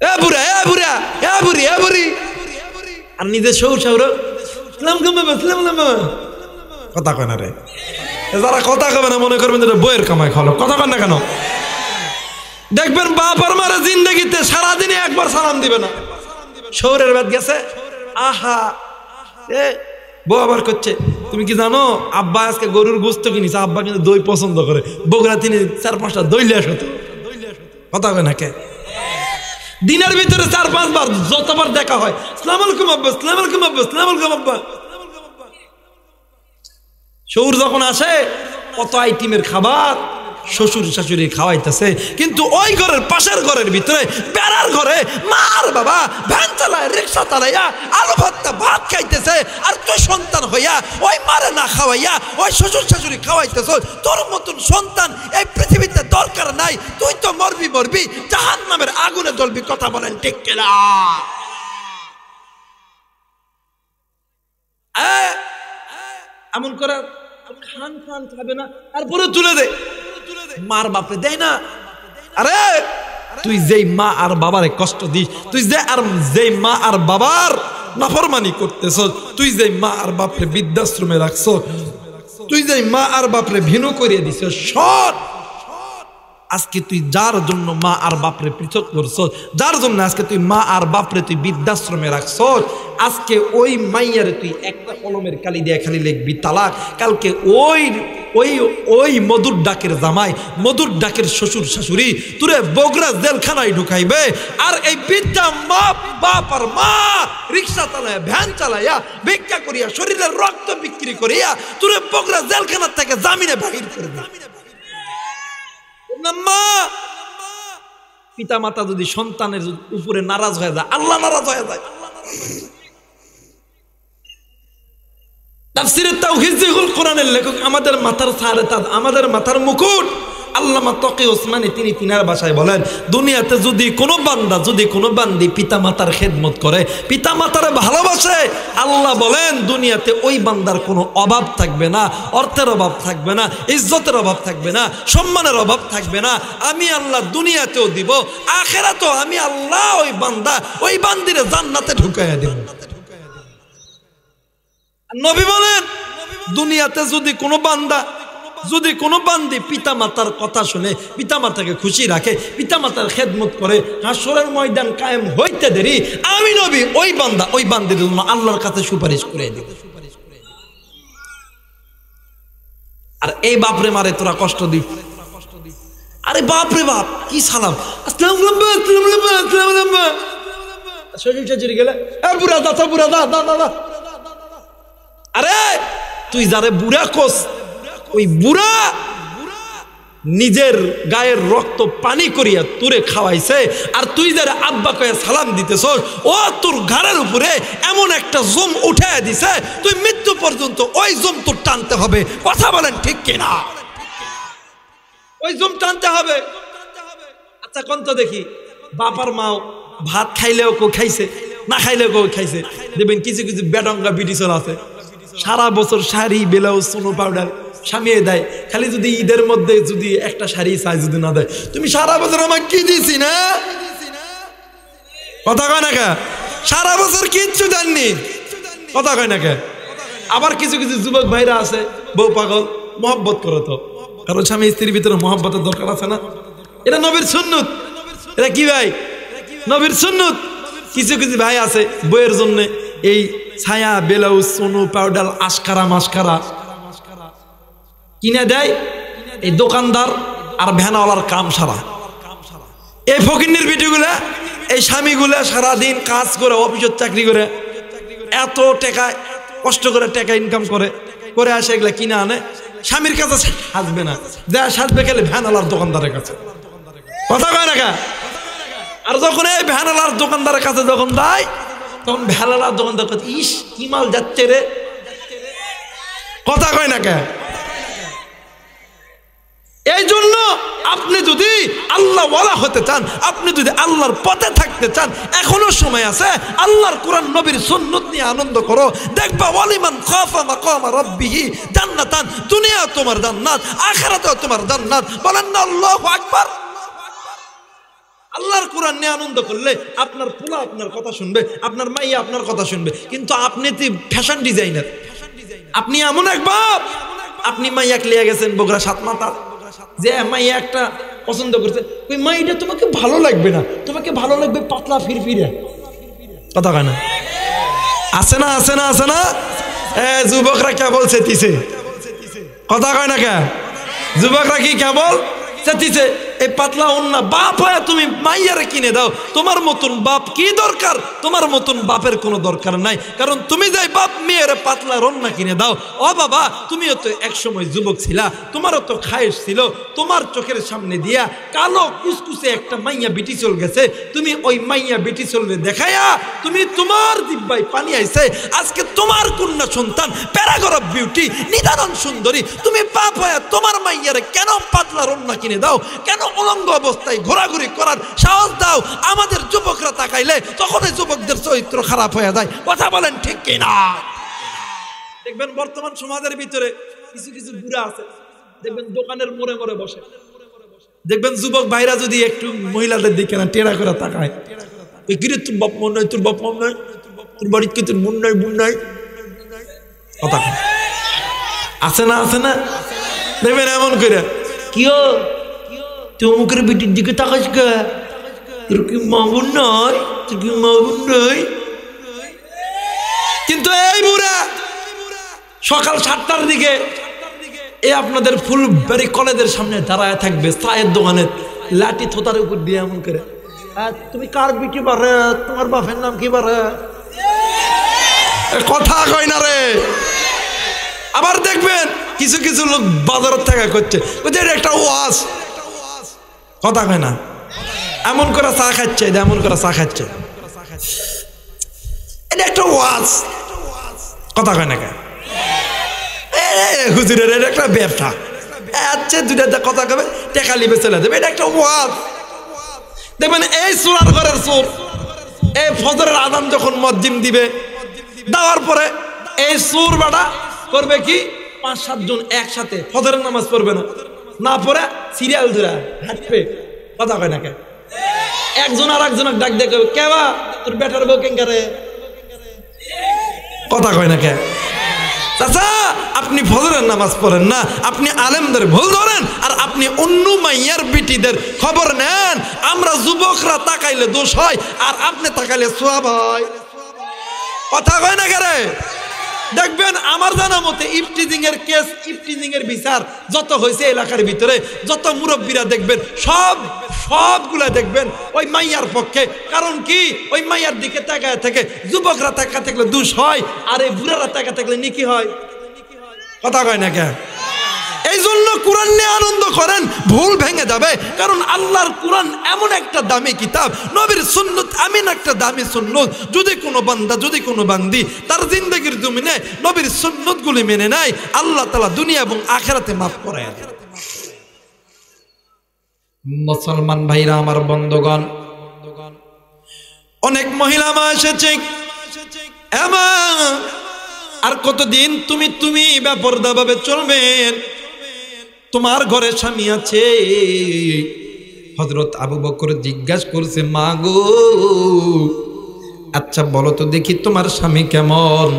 এ বুড়া এ বুড়া এ বুড়ি এ বুড়ি, আর নিজের শৌর শৌর কথা কয় না রে। যারা কথা কবে না মনে করবেন বইয়ের কামাই খাওয়ালো, কথা কন না কেন? দেখবেন বাপার মারা জিন্দগিতে সারাদিনে একবার সালাম দিবে না, শহরের বাদ গেছে, আহা এ বউ আবার করছে, তুমি কি জানো আব্বা আজকে গরুর গোস্ত কিনেছে, আব্বা কিন্তু দই পছন্দ করে, বগুড়া তিনি 4-5টা দই লিয়ে আসত, কথা কয় না কে? দিনের ভিতরে 4-5 বার যতবার দেখা হয়, আসসালামু আলাইকুম আব্বা, আসসালামু আলাইকুম আব্বা, আসসালামু আলাইকুম আব্বা। শৌর যখন আসে কত আইটেমের খাবার শ্বশুর শাশুড়ি খাওয়াইতেছে, কিন্তু ওই ঘরের পাশের ঘরের ভিতরে বেড়ার ঘরে মার বাবা ভ্যান চালায় রিক্সা চালাইয়া আলু ভর্তা ভাত খাইতেছে, আর তুই সন্তান হইয়া ওই মারে না খাওয়াইয়া ওই শ্বশুর শাশুড়ি খাওয়াইতেছ। তোর মতন সন্তান এই পৃথিবীতে দরকার নাই, তুই তো মরবি মরবি জাহান্নামের আগুনে জ্বলবি। কথা বলেন ঠিক কিনা? এমন করে খান খান খাবে না, তারপরে তুলে দে, মার বাপে দেয় না। আরে তুই যেই মা আর বাবারে কষ্ট দিস, তুই যেই মা আর বাবার নাফরমানি করতেছ, তুই যেই মা আর বাপরে বৃদ্ধাশ্রমে রাখছ, তুই যেই মা আর বাপরে ভিন্ন করিয়ে দিছ, সৎ আজকে তুই যার জন্য মা আর বাপরে পৃথক করছ, যার জন্য আজকে তুই মা আর বাপরে তুই বৃদ্ধাশ্রমে রাখছ, আজকে ওই মাইয়ারে তুই একটা কলমের কালি দিয়ে খালি লিখবি তালাক, কালকে ওই ওই ওই মধুর ডাকের জামাই, মধুর ডাকের শ্বশুর শাশুড়ি তুরে বগুড়া জেলখানায় ঢুকাইবে। আর এই বৃদ্ধা মা বাপ আর মা রিক্সা চালায়, ভ্যান চালাইয়া, ভিক্ষা করিয়া, শরীরের রক্ত বিক্রি করিয়া তুরে বগুড়া জেলখানার থেকে জামিনে বাহির করবে। পিতা মাতা যদি সন্তানের উপরে নারাজ হয়ে যায়, আল্লাহ নারাজ হয়ে যায়। তাফসীরে তাওহীদুল কোরআনের লেখক আমাদের মাথার ছাড়ে তাজ, আমাদের মাথার মুকুট আল্লামা তকি ওসমানী তিনি তিনার ভাষায় বলেন, দুনিয়াতে যদি কোনো বান্দা, যদি কোনো বান্দি পিতা মাতার খেদমত করে, পিতা মাতার ভালোবাসে, আল্লাহ বলেন দুনিয়াতে ওই বান্দার কোনো অভাব থাকবে না, অর্থের অভাব থাকবে না, ইজ্জতের অভাব থাকবে না, সম্মানের অভাব থাকবে না। আমি আল্লাহ দুনিয়াতেও দিব, আখিরাতেও আমি আল্লাহ ওই বান্দা, ওই বান্দিরে জান্নাতে ঢুকাইয়া দেব। নবী বলেন দুনিয়াতে যদি কোনো বান্দা, যদি কোনো বান্দি পিতা মাতার কথা শুনে, পিতা মাতাকে খুশি রাখে, পিতা মাতার খেদমত করে, হাসরের ময়দান কায়েম হইতে দেরি আমি নবী ওই বান্দা, ওই বান্দির জন্য আল্লাহর কাছে সুপারিশ করে দেব। আর এই বাপরে মারে তোরা কষ্ট দি, আরে বাপরে বাপ কি সালাম, আসসালামু আলাইকুম, শরীর শাশুড়ি গেলে বুড়া দা, বুড়া দা দা দা। আরে তুই যারে বুড়া কোস, ওই বুড়া নিজের গায়ের রক্ত পানি করিয়া তুরে খাওয়াইছে, আর তুই যারা আব্বা কয়ে সালাম দিতেছ, ও তোর ঘাড়ের উপরে এমন একটা জম উঠায় দিছে, তুই মৃত্যু পর্যন্ত ওই জম তোর টানতে হবে। কথা বলেন ঠিক কিনা? ওই জম টানতে হবে। আচ্ছা কোন তো দেখি, বাপার মাও ভাত খাইলেও কেউ খাইছে, না খাইলেও কেউ খাইছে। দেখবেন কিছু কিছু বেডঙ্গা বিটিশন আছে, সারা বছর শাড়ি ব্লাউজ সোনো পাউডার সামিয়ে দেয়, খালি যদি ঈদের মধ্যে যদি একটা শাড়ি চাই যদি না দেয়, তুমি সারা বছর আমাকে কি দিছি না? কথা কয় না কে? সারা বছর কিচ্ছু দেননি, কথা কয় না কে? আবার কিছু কিছু যুবক ভাইরা আছে বউ পাগল, মহব্বত করো তো, কারণ স্বামী স্ত্রীর ভিতরে মহব্বতের দরকার আছে না? এটা নবীর সুন্নত। এটা কি ভাই? নবীর সুন্নত। কিছু কিছু ভাই আছে বইয়ের জন্য এই ছায়া ব্লাউজ সোনো পাউডার আশকারা মাস্কারা কিনে দেয়, এই দোকানদার আর ভ্যানওয়ালার কাম সারা। এই ফকিন্নির বিটিগুলা, এই স্বামীগুলা সারাদিন কাজ করে, অফিসের চাকরি করে, এত টাকা কষ্ট করে টাকা ইনকাম করে করে আসে, এগুলা কিনে আনে, স্বামীর কাছে সাজবে না, যা সাজবে গেলে ভ্যানওয়ালার দোকানদারের কাছে। কথা কয় না? আর যখন এই ভ্যানওয়ালার দোকানদারের কাছে যখন দেয়, তখন ভ্যানওয়ালার দোকানদার কাছে, ইস কি মাল যাচ্ছে রে। কথা কয় না কে? এই জন্য আপনি যদি আল্লাহ ওয়ালা হতে চান, আপনি যদি আল্লাহর পথে থাকতে চান, এখনো সময় আছে। আল্লাহর কোরআন নবীর সুন্নাত নিয়ে আনন্দ করো, দেখবা ওয়ালিমান খাফা মাকাম রাব্বিহি জান্নাতান, দুনিয়া তোমার জান্নাত, আখিরাতেও তোমার জান্নাত। বলেন না আল্লাহু আকবার। আল্লাহর কোরআন নিয়ে আনন্দ করলে আপনার পোলা আপনার কথা শুনবে, আপনার মাইয়া আপনার কথা শুনবে। কিন্তু আপনি তো ফ্যাশন ডিজাইনার, আপনি এমন এক বাপ, আপনি মাইয়াক লিয়ে গেছেন বগুড়া সাত মাথা, যে মাইয়া একটা পছন্দ করছে, ওই মাইটা তোমাকে ভালো লাগবে না, তোমাকে ভালো লাগবে পাতলা ফিরফিরে। কথা কয় না? আছে না? আছে না? আছে না? যুবকরা কেবল চেতিছে। কথা কয় না কে? যুবকরা কি কেবল চেতিছে? এই পাতলা অন্যা বাপ হয় তুমি মাইয়ারে কিনে দাও, তোমার মতন বাপ কি দরকার? তোমার মতন বাপের কোনো দরকার নাই, কারণ তুমি যাই বাপ মেয়েরে পাতলা রন্না কিনে দাও। ও বাবা, তুমিও তো একসময় যুবক ছিলা, তোমারও তো খায়েশ ছিল, তোমার চোখের সামনে দিয়া কালো কুসকুসে একটা মাইয়া বিটি চল গেছে, তুমি ওই মাইয়া বিটি চলবে দেখাইয়া তুমি তোমার দিব্যাই পানি আইছে, আজকে তোমার কন্যা সন্তান প্যারাগরফ বিউটি নিদারুণ সুন্দরী, তুমি বাপ হয় তোমার মাইয়ারে কেন পাতলা রন্না কিনে দাও? কেন উলঙ্গ অবস্থায় ঘোরাঘুরি করার সাহস দাও? আমাদের যুবকরা তাকাইলে তখন যুবকদের চরিত্র খারাপ হয়ে যায়। কথা বলেন ঠিক কিনা? দেখবেন বর্তমান সমাজের ভিতরে কিছু কিছু বুড়া আছে, দেখবেন দোকানের মোড়ে মোড়ে বসে, দেখবেন যুবক ভাইরা যদি একটু মহিলাদের দিকে না টেরা করে তাকায়, কিরে তোর বাপ মন নয়, তোর বাপ মন নয়, তোর বাড়িতে কি তোর মন নয়, মন নয়। কথা আছে না? আছে না? দেখবেন এমন করে, কিও তুই অমুকের বিটির দিকে তাকাস কে? তোর কি মা বোন নয়? তোর কি মা বোন নয়? কিন্তু এই বুড়া সকাল 7টার দিকে আপনাদের ফুলবাড়ি কলেজের সামনে দাঁড়ায় থাকবে, চায়ের দোকানে লাঠি থোতার উপর দিয়ে এমন করে, তুমি কার বিটি বারে, তোমার বাপের নাম কি বারে? কথা কয় না রে। আবার দেখবেন কিছু কিছু লোক বাজারের থেকে করছে, এটা একটা ওয়াজ, কথা কয় না, এমন করে চা খাচ্ছে, এমন করে চা খাচ্ছে, এটা একটা ওয়াজ, কথা কয় না। হুজুরের এটা একটা ব্যবসা, আচ্ছা দুটা কথা কবে টেকা লিবে চলে যাবে, এটা একটা ওয়াজ। দেখবেন এই চোরার ঘরের চোর, এই ফজরের আজান যখন মসজিদ দিবে, দেওয়ার পরে এই চোর বেটা করবে কি, 5-7 জন একসাথে ফজরের নামাজ পড়বে না, না পড়ে সিরিয়াল ধরে হাঁটবে, কথা কয় না কে? একজন আর একজনের ডাক দেখে, কেবা তোর বেটার বউ কেঙ্কারে, কথা কয় না কে? চাচা আপনি ফজরের নামাজ পড়েন না, আপনি আলেমদের ভুল ধরেন, আর আপনি অন্য মাইয়ার বিটিদের খবর নেন। আমরা যুবকরা তাকাইলে দোষ হয়, আর আপনি তাকাইলে সওয়াব হয়, কথা কয় না কে? দেখবেন আমার জানা মতে ইফটিজিং এর কেস, ইফটিজিং এর বিচার যত হয়েছে এলাকার ভিতরে, যত মুরব্বীরা দেখবেন সবগুলা দেখবেন ওই মাইয়ার পক্ষে। কারণ কি, ওই মাইয়ার দিকে তাকায় থেকে যুবকরা তাকা থাকলে দোষ হয়, আর এই বুড়ারা তাকা থাকলে নেকি হয়, কথা কয় না কে? এই জন্য কোরআন নিয়ে আনন্দ করেন, ভুল ভেঙে যাবে। কারণ আল্লাহর কোরআন এমন একটা দামি কিতাব, নবীর সুন্নত এমন একটা দামি সুন্নত, যদি কোনো বান্দা, যদি কোনো বান্দি তার জিন্দগির জমিনে নবীর সুন্নত গুলি মেনে নেয়, আল্লাহ তাআলা দুনিয়া এবং আখিরাতে মাফ করে দেন। মুসলমান ভাইরা আমার, বন্ধুগণ, অনেক মহিলা মা এসেছে, আর কতদিন তুমি বেপরদা ভাবে চলবেন? তোমার ঘরে স্বামী আছে। হযরত আবু বকর জিজ্ঞাসা করছে, মা গো আচ্ছা বলো তো দেখি তোমার স্বামী কেমন?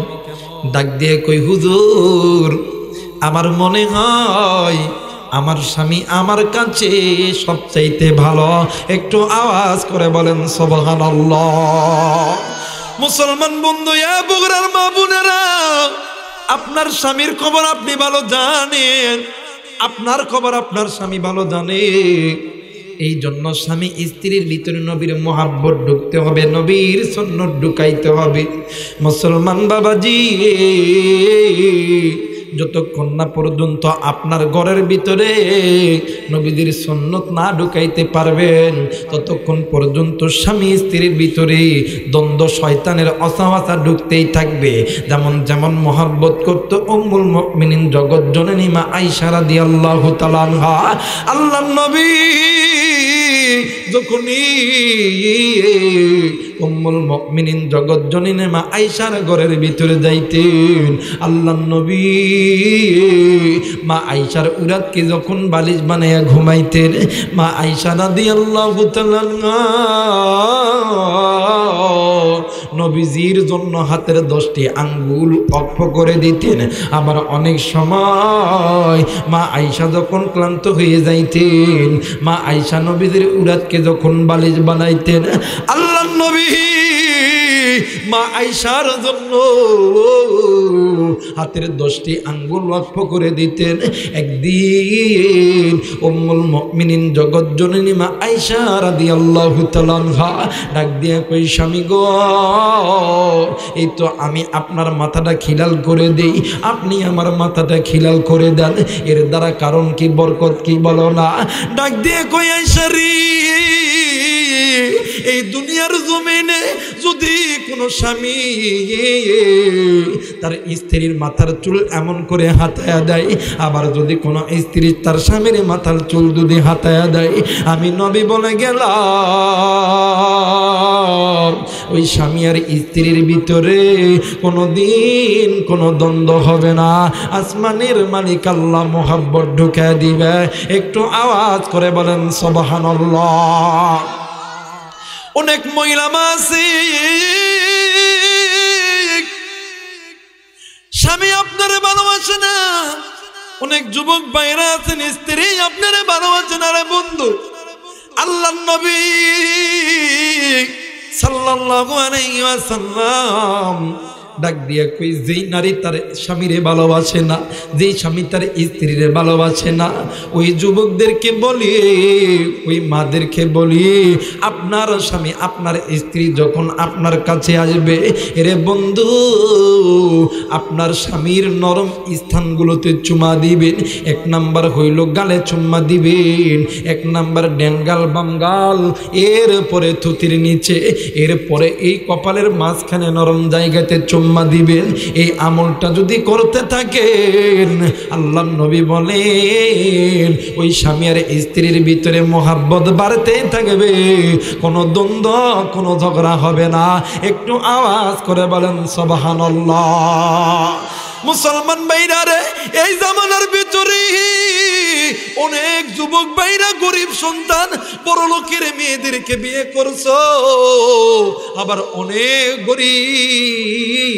ডাক দিয়ে কই, হুজুর আমার মনে হয় আমার স্বামী আমার কাছে সবচাইতে ভালো। একটু আওয়াজ করে বলেন সুবহানাল্লাহ। মুসলমান বন্ধু, বগুড়ার মা বোনেরা, আপনার স্বামীর খবর আপনি ভালো জানেন, আপনার খবর আপনার স্বামী ভালো জানে। এই জন্য স্বামী স্ত্রীর ভিতরে নবীর মোহাব্বত ঢুকতে হবে, নবীর সুন্নাত ঢুকাইতে হবে। মুসলমান বাবাজি, যতক্ষণ না পর্যন্ত আপনার ঘরের ভিতরে নবীদের সুন্নাত না ঢুকাইতে পারবেন, ততক্ষণ পর্যন্ত স্বামী স্ত্রীর ভিতরে দ্বন্দ্ব, শয়তানের ওয়াসওয়াসা ঢুকতেই থাকবে। যেমন মোহাব্বত করত উম্মুল মুমিনিন জগৎ জননী মা আয়েশা রাদিয়াল্লাহু তাআলা আনহা। আল্লাহর নবী যখনই উম্মুল মুমিনিন জগৎ জননী মা আয়েশার ঘরের ভিতরে যাইতেন, আল্লাহর নবী মা আয়েশার উরাতকে যখন বালিশ বানাইয়া ঘুমাইতেন, মা আয়েশা রাদিয়াল্লাহু তাআলা নবীজির জন্য হাতের 10টি আঙ্গুল অক্ষ করে দিতেন। আবার অনেক সময় মা আয়েশা যখন ক্লান্ত হয়ে যাইতেন, মা আয়েশা নবীজির উরাতকে যখন বালিশ বানাইতেন, আল্লাহর নবী মা আয়েশার জন্য হাতের 10টি আঙ্গুল ওয়াকফ করে দিতেন। একদিন উম্মুল মুমিনিন জগৎ জননী মা আয়েশা রাদিয়াল্লাহু তাআলা আনহা ডাক দিয়ে কই, স্বামী গো, এই তো আমি আপনার মাথাটা খিলাল করে দেই, আপনি আমার মাথাটা খিলাল করে দেন, এর দ্বারা কারণ কি, বরকত কি বলো না? ডাক দিয়ে কই, আয়েশা রে, এই দুনিয়ার জমিনে যদি কোনো স্বামী তার স্ত্রীর মাথার চুল এমন করে হাতায়া দেয়, আবার যদি কোনো স্ত্রী তার স্বামীর মাথার চুল যদি হাতায়া দেয়, আমি নবী বলে গেলাম ওই স্বামী আর স্ত্রীর ভিতরে কোনোদিন কোনো দ্বন্দ্ব হবে না। আসমানের মালিক আল্লাহ মোহাব্বত ঢুকে দিবে। একটু আওয়াজ করে বলেন সুবহানাল্লাহ। অনেক মহিলা মাসি, স্বামী আপনারে ভালোবাসে না, অনেক যুবক ভাইরা আছেন স্ত্রী আপনারে ভালোবাসেন। আরে বন্ধু, আল্লাহর নবী সাল্লাল্লাহু আলাইহি ওয়াসাল্লাম ডাক দিয়া কই, যেই নারী তার স্বামীরে ভালোবাসে না, যেই স্বামী তার স্ত্রীরে ভালোবাসে না, ওই যুবকদেরকে বলি, ওই মাদেরকে বলি, আপনার স্বামী আপনার স্ত্রী যখন আপনার কাছে আসবে, এরে বন্ধু আপনার স্বামীর নরম স্থানগুলোতে চুমা দিবেন। এক নাম্বার হইল গালে চুম্মা দিবেন, এক নাম্বার ডেনগাল বামগাল, এরপরে থুতির নিচে, এরপরে এই কপালের মাঝখানে নরম জায়গাতে চুম্মা দিবেন। এই আমলটা যদি করতে থাকেন, আল্লাহ নবী বলেন ওই স্বামী আর স্ত্রীর ভিতরে মহাব্বত বাড়তে থাকবে, কোনো দ্বন্দ্ব কোনো ঝগড়া হবে না। একটু আওয়াজ করে বলেন সুবহানাল্লাহ। মুসলমান ভাইরা রে, এই জামানার ভিতরে অনেক যুবক ভাইরা গরিব সন্তান বড় লোকের মেয়েদেরকে বিয়ে করছো, আবার অনেক গরিব,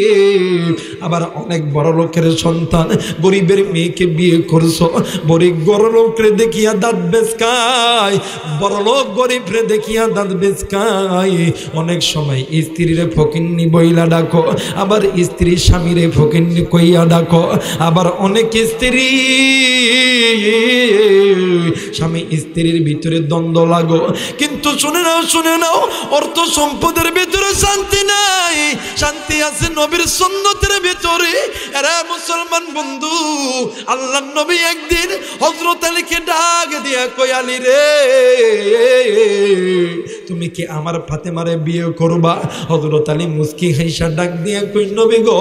আবার অনেক বড় লোকের সন্তান গরিবের মেয়েকে বিয়ে করছো। গরিব বড় লোকরে দেখিয়া দাঁত বেচকায়, বড় লোক গরিবরে দেখিয়া দাঁত বেচকায়। অনেক সময় স্ত্রীরে ফকিন্নি বইলা ডাকো, আবার স্ত্রী স্বামীরে ফকিন্নি কইয়া ডাকো। আবার অনেক স্ত্রী স্বামী স্ত্রীর ভিতরে দ্বন্দ্ব লাগো, কিন্তু শুনে নাও অর্থ সম্পদের ভিতরে শান্তি নাই, শান্তি আছে নবীর সুন্নতের ভিতরে। এরা মুসলমান বন্ধু, আল্লাহর নবী একদিন হযরত আলীকে ডাক দিয়া কই, আলী রে তুমি কি আমার ফাতেমারে বিয়ে করবা? হযরত আলী মুস্কি হাইসা ডাক দিয়া কই, নবী গো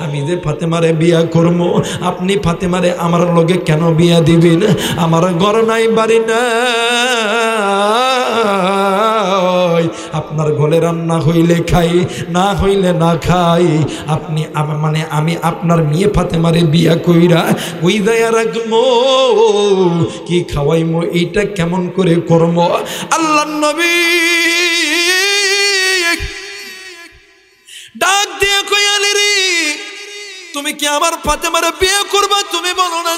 আমি যে ফাতেমারে বিয়ে করব, আপনি ফাতেমারে আমার লগে কেন বিয়া দিবেন? আমার ঘর নাই বাড়ি নাই, আপনার ঘরে রান্না হইলে খাই, না হইলে না খাই। আপনি মানে আমি আপনার মেয়ে ফাতেমারে বিয়া কইরা ওই দায়া রাখবো, কি খাওয়াইমো, এইটা কেমন করে করব? আল্লাহর নবী ডাক দিয়ে কই, আলী রে তুমি কি আমার ফাতেমারে বিয়ে করবা? তুমি বলো না।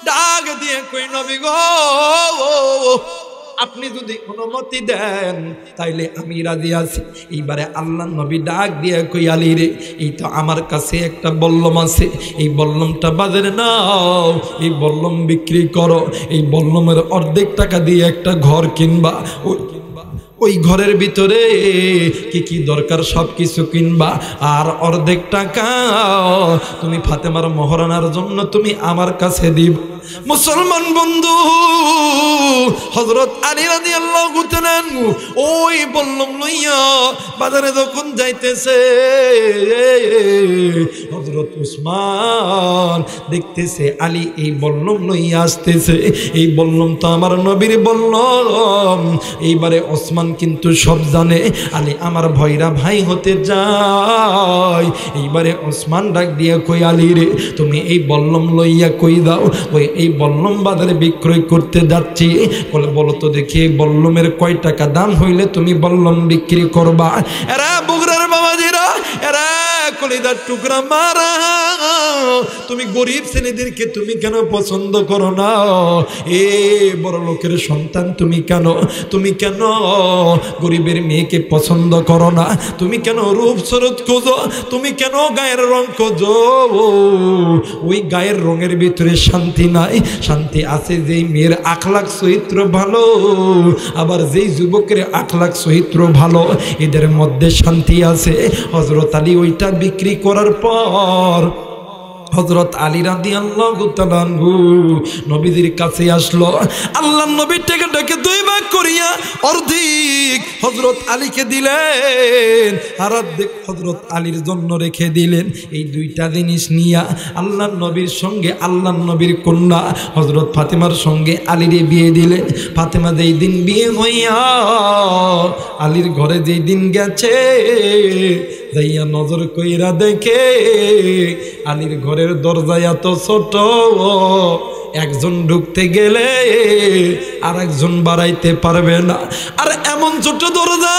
ডাক দিয়ে কই, নবী গো আপনি যদি অনুমতি দেন তাইলে আমি রাজি আছি। এইবারে আল্লাহ নবী ডাক দিয়ে কই, আলী রে এই তো আমার কাছে একটা বল্লম আছে, এই বল্লমটা বাজারে নাও, এই বল্লম বিক্রি করো, এই বল্লমের অর্ধেক টাকা দিয়ে একটা ঘর কিনবা, ওই ঘরের ভিতরে কি কি দরকার সব কিছু কিনবা, আর অর্ধেক টাকা তুমি ফাতেমার মহরানার জন্য তুমি আমার কাছে দিব। মুসলমান বন্ধু, হযরত আলী রাদিয়াল্লাহু তাআলা আনহু ওই বল্লম লইয়া বাজারে যখন যাইতেছে, হযরত উসমান দেখতেছে আলী এই বল্লম লইয়া আসতেছে, এই বল্লম তো আমার নবীর বল্লম। এইবারে ওসমান কিন্তু সব জানে, আলী আমার ভয়রা ভাই হতে যায়। এইবারে ওসমান ডাক দিয়া কই, আলী রে তুমি এই বল্লম লইয়া কই দাও, ওই এই বল্লম বাজারে বিক্রয় করতে যাচ্ছি। বলো তো দেখি এই বল্লমের কয় টাকা দাম হইলে তুমি বল্লম বিক্রি করবা? এরা বগুড়ার বাবাজিরা, এরা কলিদার টুকরা মারা, তুমি গরিব ছেলেদেরকে তুমি কেন পছন্দ করো না? এ বড় লোকের সন্তান তুমি কেন গরিবের মেয়েকে পছন্দ করো না? তুমি কেন রূপ শরৎ খোঁজো? তুমি কেন গায়ের রং খোঁজো? ওই গায়ের রঙের ভিতরে শান্তি নাই, শান্তি আছে যেই মেয়ের আখলাক চরিত্র ভালো, আবার যেই যুবকের আখলাক চরিত্র ভালো, এদের মধ্যে শান্তি আছে। হযরত আলী ওইটা বিক্রি করার পর হযরত আলী রাদিয়াল্লাহু তাআলা আনহু নবীজির কাছে আসলো। আল্লাহর নবী টাকা ডেকে দুই ভাগ করিয়া অর্ধেক হযরত আলীকে দিলেন, আর অর্ধেক হযরত আলীর জন্য রেখে দিলেন। এই দুইটা জিনিস নিয়া আল্লাহর নবীর সঙ্গে আল্লাহর নবীর কন্যা হযরত ফাতেমার সঙ্গে আলীরে বিয়ে দিলেন। ফাতেমা যেই দিন বিয়ে হইয়া আলীর ঘরে যেই দিন গেছে, যাইয়া নজর কইরা দেখে আলীর ঘরের দরজা এত ছোট, একজন ঢুকতে গেলে আর একজন বাড়াইতে পারবে না। আর এমন ছোট দরজা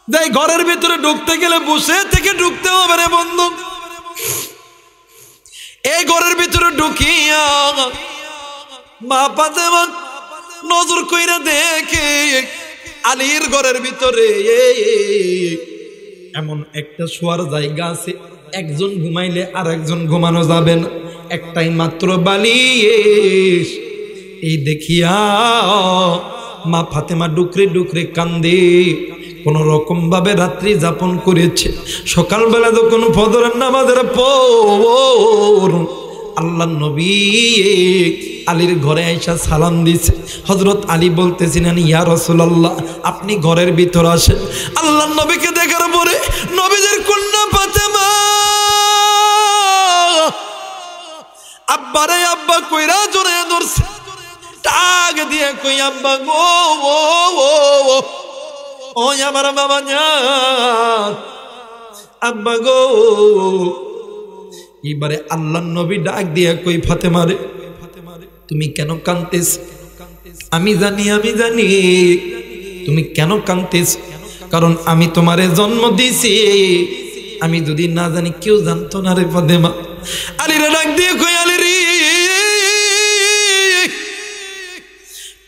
যাই ঘরের ভিতরে ঢুকতে গেলে বসে থেকে ঢুকতে হবে রে বন্ধু। এই ঘরের ভিতরে ঢুকিয়া মা ফাতেমা নজর কইরা দেখে আলীর ঘরের ভিতরে এমন একটা শোয়ার জায়গা আছে, একজন ঘুমাইলে আর একজন ঘুমানো যাবে না, একটাই মাত্র বালিশ। এই দেখিয়া মা ফাতেমা ডুকরে ডুকরে কান্দে। কোন রকম ভাবে রাত্রি যাপন করেছে। সকালবেলা যখন ফজরের নামাজের পর আল্লাহ নবী আলীর ঘরে আইসা সালাম দিছে। হযরত আলী বলতেছিলেন, ইয়া রাসূলুল্লাহ, আপনি ঘরের ভিতর আসেন। আল্লাহ নবীকে দেখার পরে নবীদের কন্যা ফাতেমা আব্বারে আব্বা কইরা জোরে ধরছে, টাক দিয়ে কই আব্বা গো ও আমার বাবা জান, আব্বা গো। এবারে আল্লাহ নবী ডাক দিয়া কই ফাতেমারে, তুমি কেন কাঁদতেছ? আমি জানি তুমি কেন কাঁদতেছ, কারণ আমি তোমারে জন্ম দিছি। আমি যদি না জানি কেউ জানতো না রে ফাতেমা। আলীরে ডাক দিয়ে কই, আলী রে,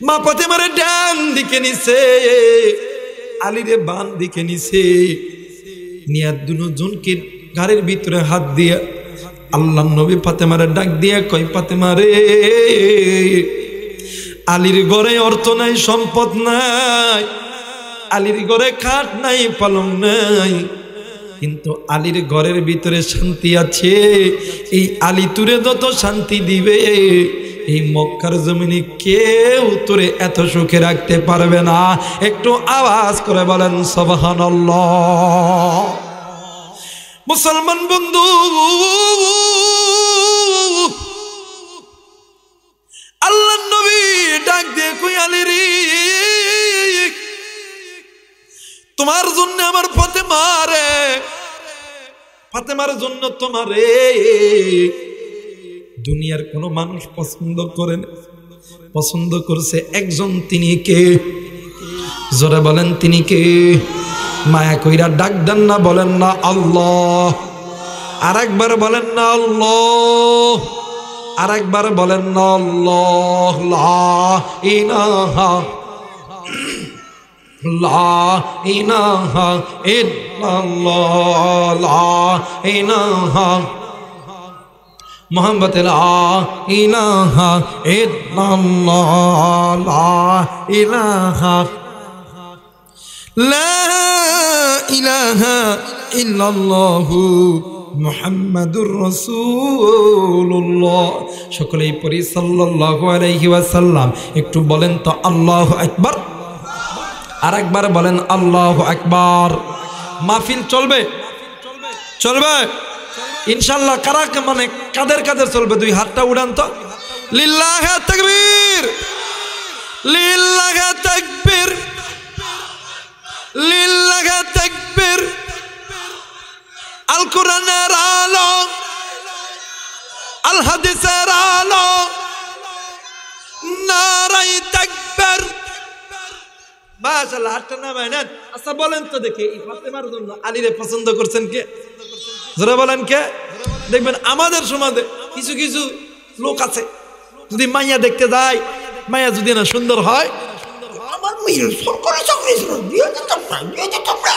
মা ফাতেমারে ডান দিকে নিছে, আলীরে বাম দিকে নিছে, নিয়া দুজনকে ঘরের ভিতরে হাত দিয়া আল্লাহ নবী ফাতেমারে ডাক দিয়া কই, ফাতেমা রে, আলীর ঘরে অর্থ নাই, সম্পদ নাই, আলীর ঘরে খাট নাই, পালং নাই, কিন্তু আলীর ঘরের ভিতরে শান্তি আছে। এই আলী তুরে যত শান্তি দিবে, এই মক্কার জমিনে কেউ তোরে এত সুখে রাখতে পারবে না। একটু আওয়াজ করে বলেন সুবহানাল্লাহ। মুসলমান বন্ধু, আল্লাহ নবী ডাক দিয়ে কই, আলী রে, তোমার জন্য আমার ফাতেমার জন্য তোমারে দুনিয়ার কোন মানুষ পছন্দ করে না, পছন্দ করছে একজন, তিনি কে? জোরে বলেন, তিনি কে? মায়া কইরা ডাক দেন না, বলেন না আল্লাহ। আর একবার বলেন না আল্লাহ, আর একবার বলেন না আল্লাহ। লা ইলাহা ইল্লাল্লাহ, লা ইলাহা মুহাম্মদ, লা ইলাহা ইল্লাল্লাহ, লা ইলাহা লা ইলাহা ইল্লাল্লাহু মুহাম্মাদুর রাসূলুল্লাহ। সকলেই পড়ি সাল্লাল্লাহু আলাইহি ওয়াসাল্লাম। একটু বলেন তো আল্লাহু আকবার। আর একবার বলেন আল্লাহু আকবার। মাহফিল চলবে, চলবে ইনশাআল্লাহ। কারা মানে কাদের কাদের চলবে? দুই হাতটা উড়ান তো। লিল্লাহি তাকবীর, লিল্লাহি তাকবীর, লিল্লাহি তাকবীর। আল কোরআনের আলো, আল হাদিসের আলো, নারাই তাকবীর। মাশাআল্লাহ, হাতটা নামায় নেন। আচ্ছা বলেন তো দেখি, এই ফাতেমার জন্য আলীরে পছন্দ করছেন কে? জোরে বলেন কে? দেখবেন আমাদের সমাজে কিছু কিছু লোক আছে, যদি মাইয়া দেখতে যায়, মাইয়া যদি না সুন্দর হয়, আমার মেয়ের সরকারি চাকরি ছিল, বিয়ে দিতাম না, বিয়ে দিতাম না।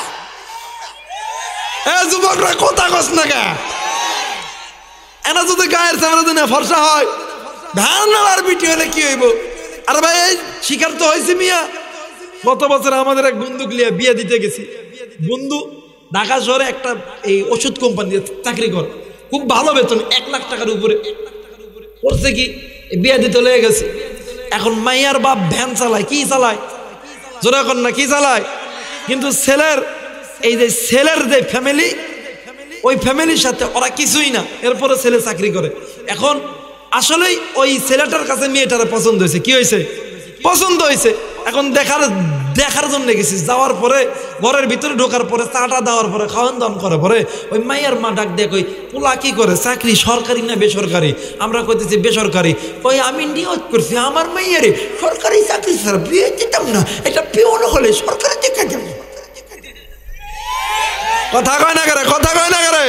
যুবকরা কথা কস না কে? এনা যদি গায়ের চামড়া দিনে ফর্সা হয়, ধান আর বিটি হলে কি হইব? আর ভাই শিকার তো হয়েছে মিয়া। গত বছর আমাদের এক বন্ধু লিয়া বিয়ে দিতে গেছি। বন্ধু ঢাকা শহরে একটা এই ওষুধ কোম্পানিতে চাকরি করে, খুব ভালো বেতন, 1 লাখ টাকার উপরে। করছে কি, বিয়ে দিতে লেগে গেছে। এখন মাইয়ার বাপ ভ্যান চালায়, কি চালায়? জোরে কর না, কি চালায়? কিন্তু ছেলের এই যে ছেলের যে ফ্যামিলি, ওই ফ্যামিলির সাথে ওরা কিছুই না, এরপরে ছেলে চাকরি করে। এখন আসলেই ওই ছেলেটার কাছে মেয়েটার পছন্দ হয়েছে। কি হয়েছে? পছন্দ হয়েছে। এখন দেখার জন্য গেছি। যাওয়ার পরে ঘরের ভিতরে ঢোকার পরে চাটা দেওয়ার পরে খাওয়ান দাওয়ান করার পরে ওই মাইয়ার মা ডাক দেয়, কই পোলা কি করে, চাকরি সরকারি না বেসরকারি? আমরা কইতেছি বেসরকারি। কই আমি নিয়ত করছি আমার মাইয়ারে সরকারি চাকরি ছাড়া বিয়ে দিতাম না, এটা পিওন হলে সরকারি দেখা যাবে। কথা কয় না করে, কথা কয় না করে।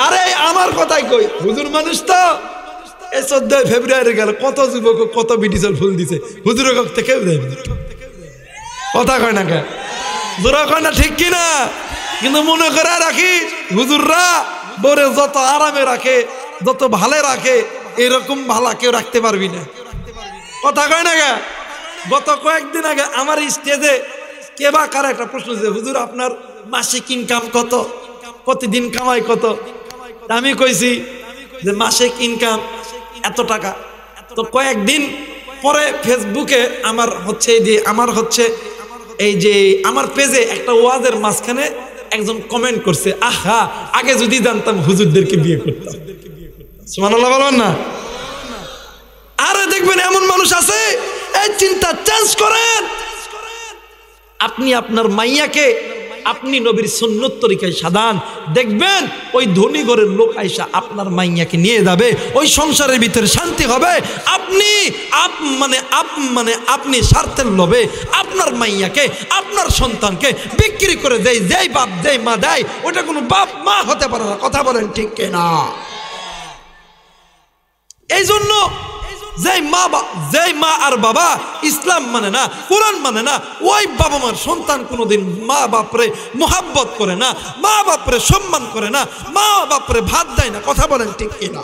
আরে আমার কথাই কই, হুজুর মানুষ তো। এই 14 ফেব্রুয়ারি গেল, কত যুবক কত ব্রিটিশের ফুল দিছে, হুজুরের কাছ থেকে কথা কয় না কে, জোরা কয় না, ঠিক কিনা? কিন্তু মনে করে রাখিস, হুজুররা বরে যত আরামে রাখে, যত ভালো রাখে, এরকম ভালো কেউ রাখতে পারবি না। কথা কয় না কে? গত কয়েকদিন আগে আমার স্টেজে কে বা কার একটা প্রশ্ন যে, হুজুর আপনার মাসিক ইনকাম কত, প্রতিদিন কামাই কত? আমি কইছি যে মাসিক ইনকাম এত টাকা। তো কয়েকদিন পরে ফেসবুকে আমার আমার পেজে একটা ওয়াজের মাঝখানে একজন কমেন্ট করছে, আহা আগে যদি জানতাম হুজুরদেরকে বিয়ে করতাম। সুবহানাল্লাহ বলবেন না? আরে দেখবেন এমন মানুষ আছে, এই চিন্তা চেঞ্জ করেন। আপনি আপনার মাইয়াকে আপনি নবীর সুন্নত তরিকায় সাধান, দেখবেন ওই ধনী ঘরের লোক আইসা আপনার মাইয়াকে নিয়ে যাবে, ওই সংসারের ভিতরে শান্তি হবে। আপনি স্বার্থের লোভে আপনার মাইয়াকে, আপনার সন্তানকে বিক্রি করে দেয়, যেই বাপ যেই মা দেয়, ওটা কোনো বাপ মা হতে পারে না। কথা বলেন ঠিক কিনা? এই জন্য যেই মা আর বাবা ইসলাম মানে না, কোরআন মানে না, ওই বাবা মার সন্তান কোনোদিন মা বাপরে মোহাব্বত করে না, মা বাপরে সম্মান করে না, মা বাপরে ভাত দেয় না। কথা বলেন ঠিক কিনা?